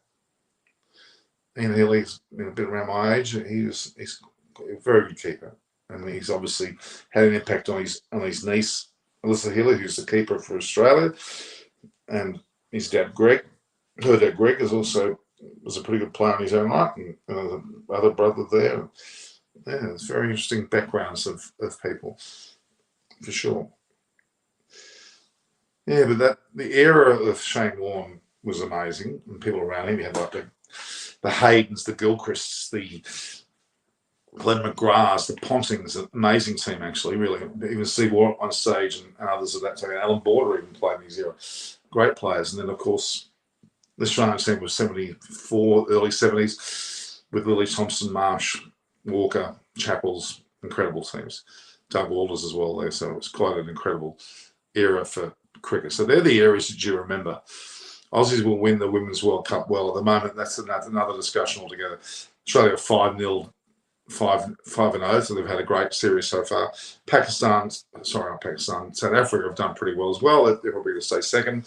Speaker 1: Ian Healy's been a bit around my age. He's a very good keeper. And he's obviously had an impact on his niece, Alyssa Healy, who's the keeper for Australia. And his dad, Greg, her dad, Greg, was a pretty good player in his own right, and the other brother there. Yeah, it's very interesting backgrounds of people, for sure. Yeah, but the era of Shane Warne was amazing, and people around him. You had like the Haydens, the Gilchrists, the Glenn McGraths, the Pontings, an amazing team actually, really. Even Steve Watt on stage and others of that time. Alan Border even played in his era. Great players. And then, of course, the Australian team was 74, early 70s, with Lily Thompson, Marsh, Walker, Chappells, incredible teams. Doug Walters as well there. So it was quite an incredible era for cricket. So they're the eras that you remember. Aussies will win the Women's World Cup well. At the moment, that's another discussion altogether. Australia are 5-0. 5-0, so they've had a great series so far. South Africa have done pretty well as well. They're probably going to stay second.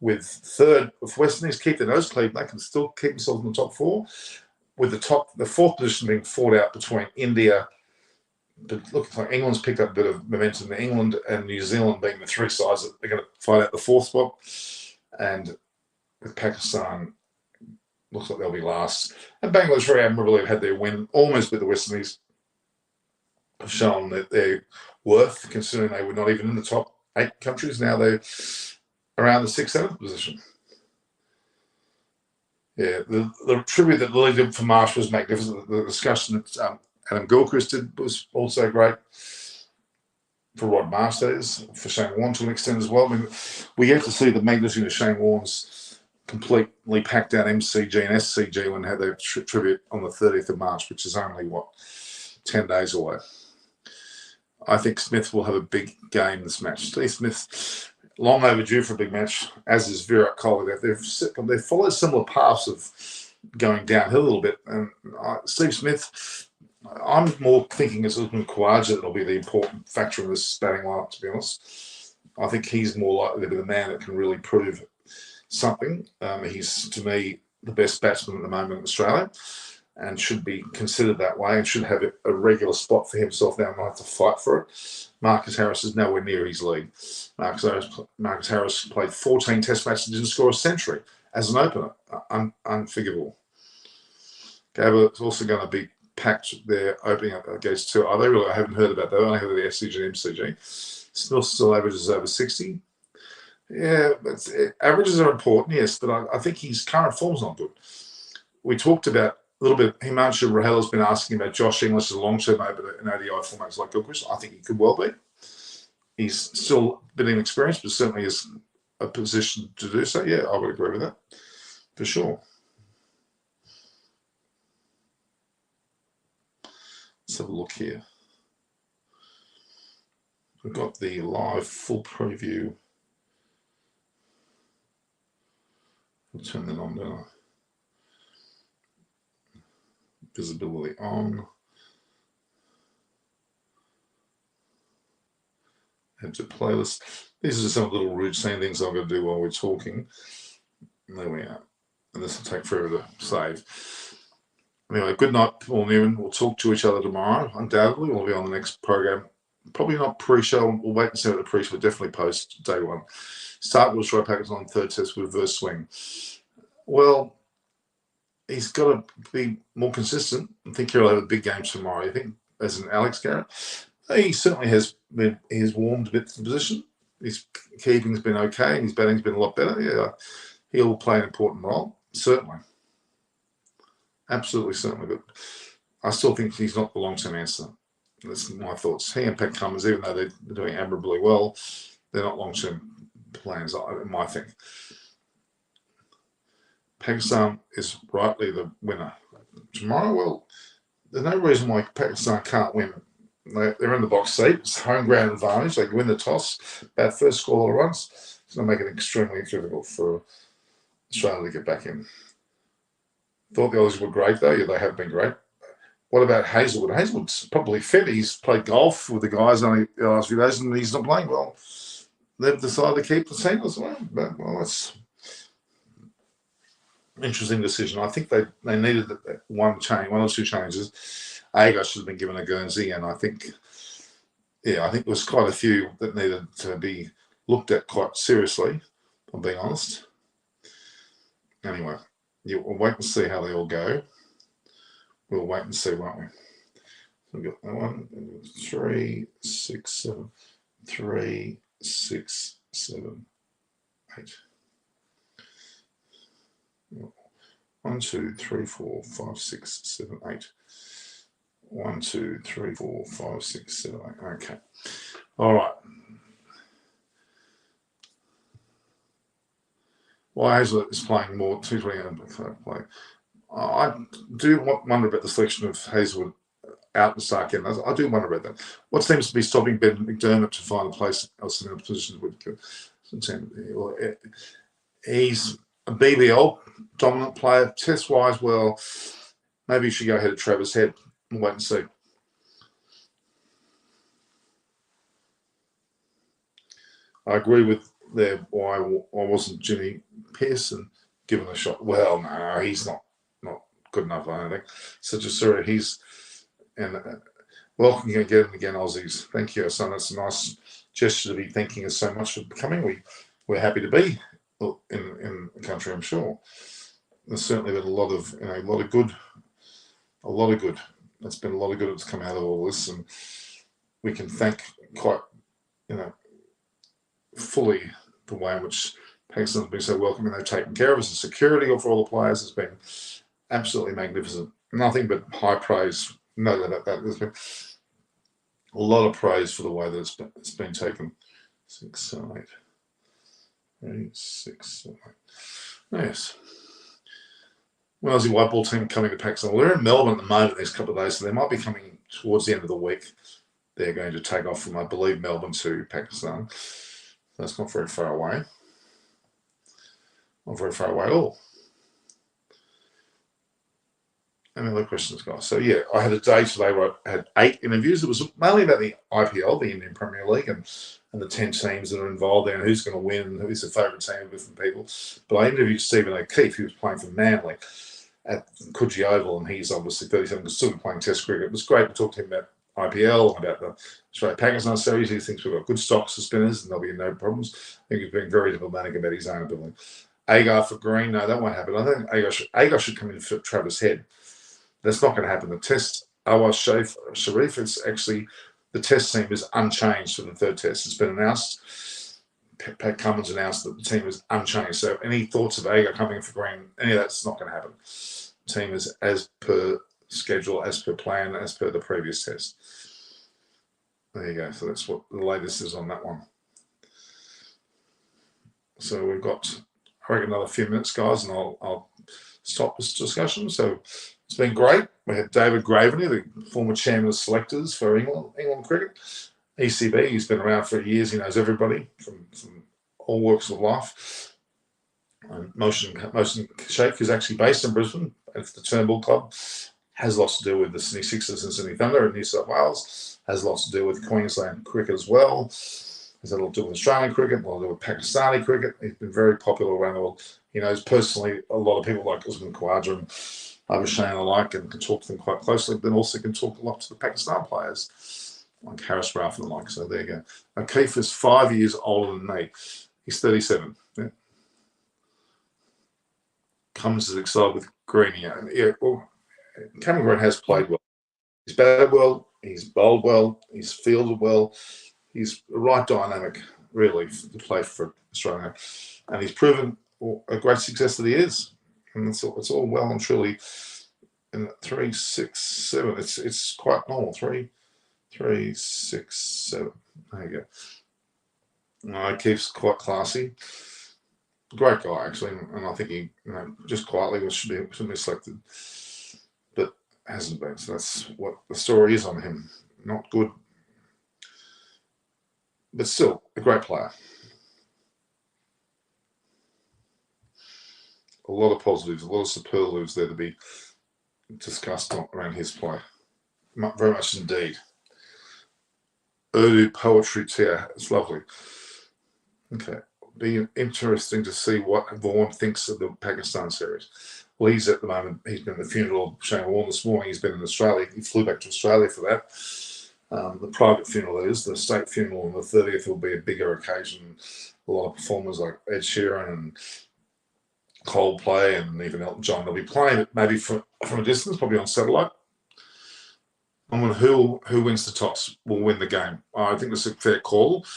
Speaker 1: With third, if West Indies keep their nose clean, they can still keep themselves in the top four. With the fourth position being fought out between India, but looking like England's picked up a bit of momentum. England and New Zealand being the three sides that they're going to fight out the fourth spot, and with Pakistan, looks like they'll be last. And Bangladesh very admirably have had their win, almost with the West Indies, have shown that their worth, considering they were not even in the top 8 countries. Now they're around the 6th, 7th position. Yeah, the tribute that Lily did for Marsh was magnificent. The discussion that Adam Gilchrist did was also great. For Rod Marsh, that is. For Shane Warne to an extent as well. I mean, we get to see the magnitude of Shane Warne's completely packed out MCG and SCG when they had their tribute on the 30th of March, which is only, 10 days away. I think Smith will have a big game this match. Steve Smith, long overdue for a big match, as is Virat Kohli. They've followed similar paths of going downhill a little bit. And Steve Smith, I'm more thinking it's Usman Khawaja that'll be the important factor in this batting lineup, to be honest. I think he's more likely to be the man that can really prove something. He's, to me, the best batsman at the moment in Australia, and should be considered that way, and should have a regular spot for himself now and not have to fight for it. Marcus Harris is nowhere near his league. Marcus Harris played 14 Test matches and didn't score a century as an opener. Unforgivable. Gabba is also going to be packed there opening up against two. I haven't heard about that. I only heard of the SCG and MCG. Still averages over 60. Yeah, averages are important, yes, but I think his current form's not good. We talked about a little bit. Himanshu Rahela's been asking about Josh Inglis as a long-term opener in ODI formats like Gilchrist. I think he could well be. He's still a bit inexperienced, but certainly is a position to do so. Yeah, I would agree with that for sure. Let's have a look here. We've got the live full preview. I'll turn that on now. Visibility on. Add to playlist. These are some little routine things I'm going to do while we're talking. There we are. And this will take forever to save. Anyway, good night, Paul Newman. We'll talk to each other tomorrow. Undoubtedly, we'll be on the next program. Probably not pre-show. We'll wait and see what the pre-show. We'll definitely post day one. Start with Troy Packers on third test with reverse swing. Well, he's got to be more consistent. I think he'll have a big game tomorrow. I think as an Alex Garrett, he certainly has been. He's warmed a bit to the position. His keeping's been okay, and his batting's been a lot better. Yeah, he'll play an important role, certainly. Absolutely, certainly. But I still think he's not the long-term answer. That's my thoughts. He and Pat Cummins, even though they're doing admirably well, they're not long-term plans, in my thing. Pakistan is rightly the winner. Tomorrow, well, there's no reason why Pakistan can't win. They're in the box seat. It's home ground advantage. They can win the toss, bat first, score all at once. It's going to make it extremely difficult for Australia to get back in. Thought the Aussies were great, though. Yeah, they have been great. What about Hazelwood? Hazelwood's probably fit. He's played golf with the guys only the last few days, and he's not playing well. They've decided to keep the team as well. But, well, that's an interesting decision. I think they needed one or two changes. Agar should have been given a Guernsey, and I think there was quite a few that needed to be looked at quite seriously, if I'm being honest. Anyway, we'll wait and see how they all go. We'll wait and see, won't we? We've got 1, 3, 6, 7, 3, 6, 7, 8. 1, 2, 3, 4, 5, 6, 7, 8. 1, 2, 3, 4, 5, 6, 7, 8. Okay. All right. Well, Hazelwood is playing more T20 play. I do wonder about the selection of Hazelwood out the start again. I do wonder about that. What seems to be stopping Ben McDermott to find a place else in a position with he's a BBL dominant player. Test wise, well, maybe you should go ahead of Travis Head and wait and see. I agree with why wasn't Jimmy Pearson given a shot? Well, no, he's not good enough, I don't think. So just sorry, he's and welcome again, Aussies. Thank you, son. That's a nice gesture to be thanking us so much for coming. We're happy to be in the country, I'm sure. There's certainly been a lot of good. There's been a lot of good that's come out of all this, and we can thank quite, fully the way in which Pakistan's been so welcoming. They've taken care of us. The security for all the players has been absolutely magnificent. Nothing but high praise. No doubt about that. There's been a lot of praise for the way that it's been taken. 6, 7, 8. 3, 6, 7, 8. Yes. When Aussie white ball team coming to Pakistan, we're in Melbourne at the moment these couple of days, so they might be coming towards the end of the week. They're going to take off from, I believe, Melbourne to Pakistan. That's not very far away. Not very far away at all. Any other questions, guys? So, yeah, I had a day today where I had 8 interviews. It was mainly about the IPL, the Indian Premier League, and and the 10 teams that are involved there and who's going to win and who's the favourite team of different people. But I interviewed Stephen O'Keefe, who was playing for Manly at Coogee Oval, and he's obviously 37, but still playing Test cricket. It was great to talk to him about IPL, about the Australia-Pakistan series. He thinks we've got good stocks of spinners and there'll be no problems. I think he's being very diplomatic about his own ability. Agar for Green, no, that won't happen. I think Agar should come in for Travis Head. That's not going to happen. The Test, Awaz Sharif, it's actually, the Test team is unchanged for the third Test. It's been announced. Pat Cummins announced that the team is unchanged. So any thoughts of Agar coming in for Green, any of that's not going to happen. The team is as per schedule, as per plan, as per the previous Test. There you go. So that's what the latest is on that one. So we've got, I reckon, another few minutes, guys, and I'll stop this discussion. So it's been great. We had David Graveney, the former chairman of selectors for England cricket. ECB, he's been around for years. He knows everybody from all walks of life. And Motion Sheikh, who's actually based in Brisbane, and for the Turnbull Club, has lots to do with the Sydney Sixers and Sydney Thunder in New South Wales, has lots to do with Queensland cricket as well. Has had a lot to do with Australian cricket, a lot to do with Pakistani cricket. He's been very popular around the world. He knows personally a lot of people like Usman Khawaja and Abhishek alike, and can talk to them quite closely, but then also can talk a lot to the Pakistan players, like Harris Graf and the like. So there you go. O'Keefe is 5 years older than me. He's 37. Yeah. Cummins is excited with Greeny. Yeah, well, Cameron Green has played well. He's batted well, he's bowled well, he's fielded well. He's the right dynamic, really, to play for Australia. And he's proven a great success that he is. And it's all well and truly in 3, 6, 7. It's quite normal. 3, 6, 7. There you go. Keeps quite classy. Great guy, actually, and I think he, just quietly should be selected, but hasn't been. So that's what the story is on him. Not good, but still a great player. A lot of positives, a lot of superlatives there to be discussed around his play. Very much indeed. Urdu poetry tier. It's lovely. Okay. Be interesting to see what Vaughan thinks of the Pakistan series. Well, he's at the moment, he's been at the funeral of Shane Warne this morning. He's been in Australia. He flew back to Australia for that. The private funeral, that is. The state funeral on the 30th will be a bigger occasion. A lot of performers like Ed Sheeran and Coldplay and even Elton John. They'll be playing it maybe from a distance, probably on satellite. I mean, who wins the toss will win the game. I think that's a fair call.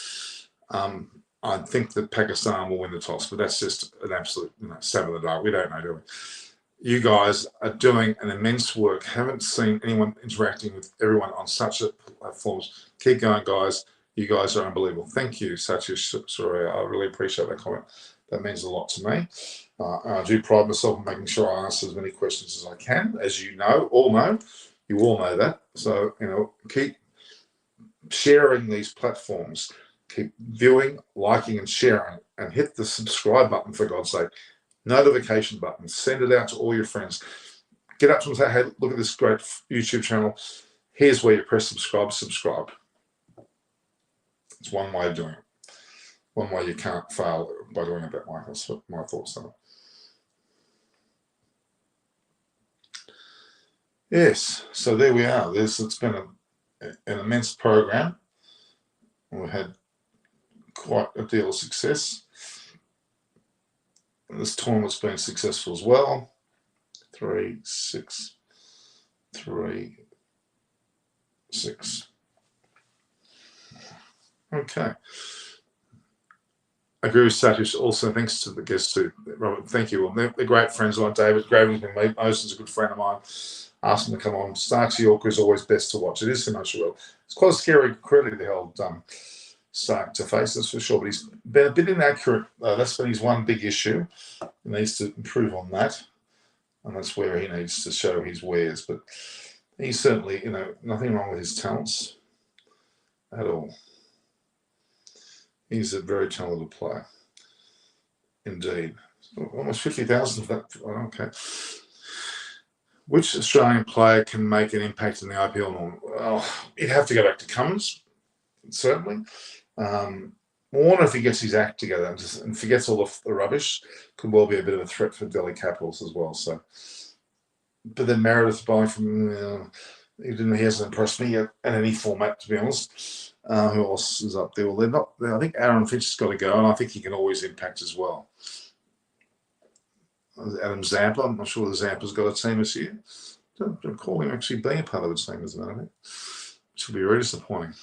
Speaker 1: I think that Pakistan will win the toss, but that's just an absolute stab in the dark. We don't know, do we? You guys are doing an immense work. Haven't seen anyone interacting with everyone on such a platforms. Keep going, guys. You guys are unbelievable. Thank you, Satish Surya. I really appreciate that comment. That means a lot to me. I do pride myself in making sure I answer as many questions as I can, as you all know. You all know that. So, keep sharing these platforms. Keep viewing, liking, and sharing, and hit the subscribe button, for God's sake. Notification button. Send it out to all your friends. Get up to them and say, hey, look at this great YouTube channel. Here's where you press subscribe. It's one way of doing it. One way you can't fail by doing it that way. That's what my thoughts are. Yes, so there we are. It's been an immense program. We had quite a deal of success. This tournament's been successful as well. 3, 6, 3, 6. Okay. I agree with Satish. Also, thanks to the guests too, Robert. Thank you. Well, they're great friends like David. Graven's been me. Ocean's a good friend of mine. Asked him to come on. Starks Yorker is always best to watch. It is commercial well. It's quite a scary credit to hold Stark to face, that's for sure. But he's been a bit inaccurate. That's been his one big issue. He needs to improve on that. And that's where he needs to show his wares. But he's certainly, nothing wrong with his talents at all. He's a very talented player. Indeed. Almost 50,000 of that. Okay. Which Australian player can make an impact in the IPL? Well, you'd have to go back to Cummins, certainly. Warner, if he gets his act together and forgets all the rubbish, could well be a bit of a threat for Delhi Capitals as well. So, but then Meredith buying from he hasn't impressed me yet in any format, to be honest. Who else is up there? Well, they're not. I think Aaron Finch has got to go, and I think he can always impact as well. Adam Zampa, I'm not sure the Zampa's got a team this year. Don't recall him actually being a part of a team as well. Which will be very disappointing.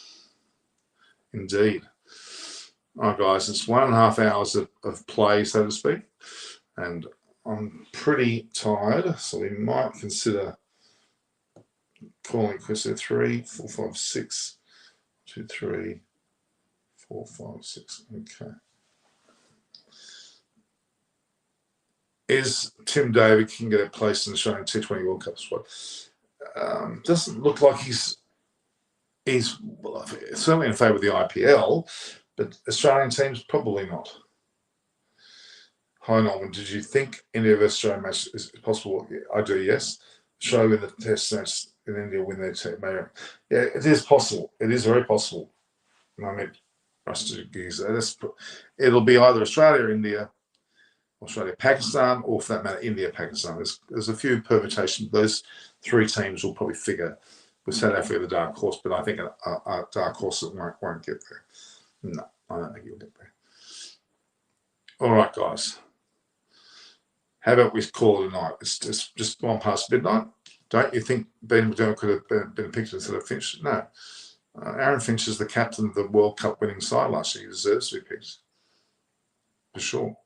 Speaker 1: Indeed. All right, guys, it's 1.5 hours of play, so to speak, and I'm pretty tired, so we might consider calling quits at 3, 4, 5, 6, 2, 3, 4, 5, 6. Okay. Is Tim David can get a place in the Australian T20 World Cup squad? Doesn't look like he's well, certainly in favour of the IPL, but Australian teams probably not. Hi Norman, did you think India versus Australia match is possible? I do, yes. Australia win the test match in India win their team. Yeah, it is possible. It is very possible. I mean, it'll be either Australia or India, Australia, Pakistan, or for that matter, India, Pakistan. There's a few permutations. Those three teams will probably figure with South Africa the dark horse, but I think a dark horse that won't get there. No, I don't think he'll get there. All right, guys. How about we call it a night? It's just 1 past midnight. Don't you think Ben McDermott could have been picked instead of Finch? No. Aaron Finch is the captain of the World Cup winning side last year. He deserves to be picked. For sure.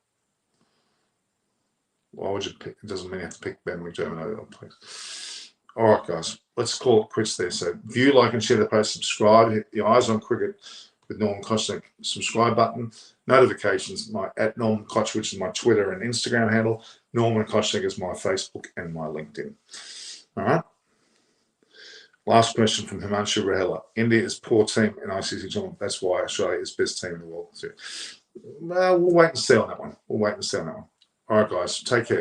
Speaker 1: Why would you pick? It doesn't mean you have to pick Ben McDermott over please. All right, guys. Let's call it quits there. So view, like, and share the post. Subscribe. Hit the Eyes on Cricket with Norman Kochnick subscribe button. Notifications, at Norman Koch, which is my Twitter and Instagram handle. Norman Kochnick is my Facebook and my LinkedIn. All right. Last question from Himanshu Rahela. India is poor team in ICC tournament. That's why Australia is best team in the world. Well, we'll wait and see on that one. All right, guys. Take care.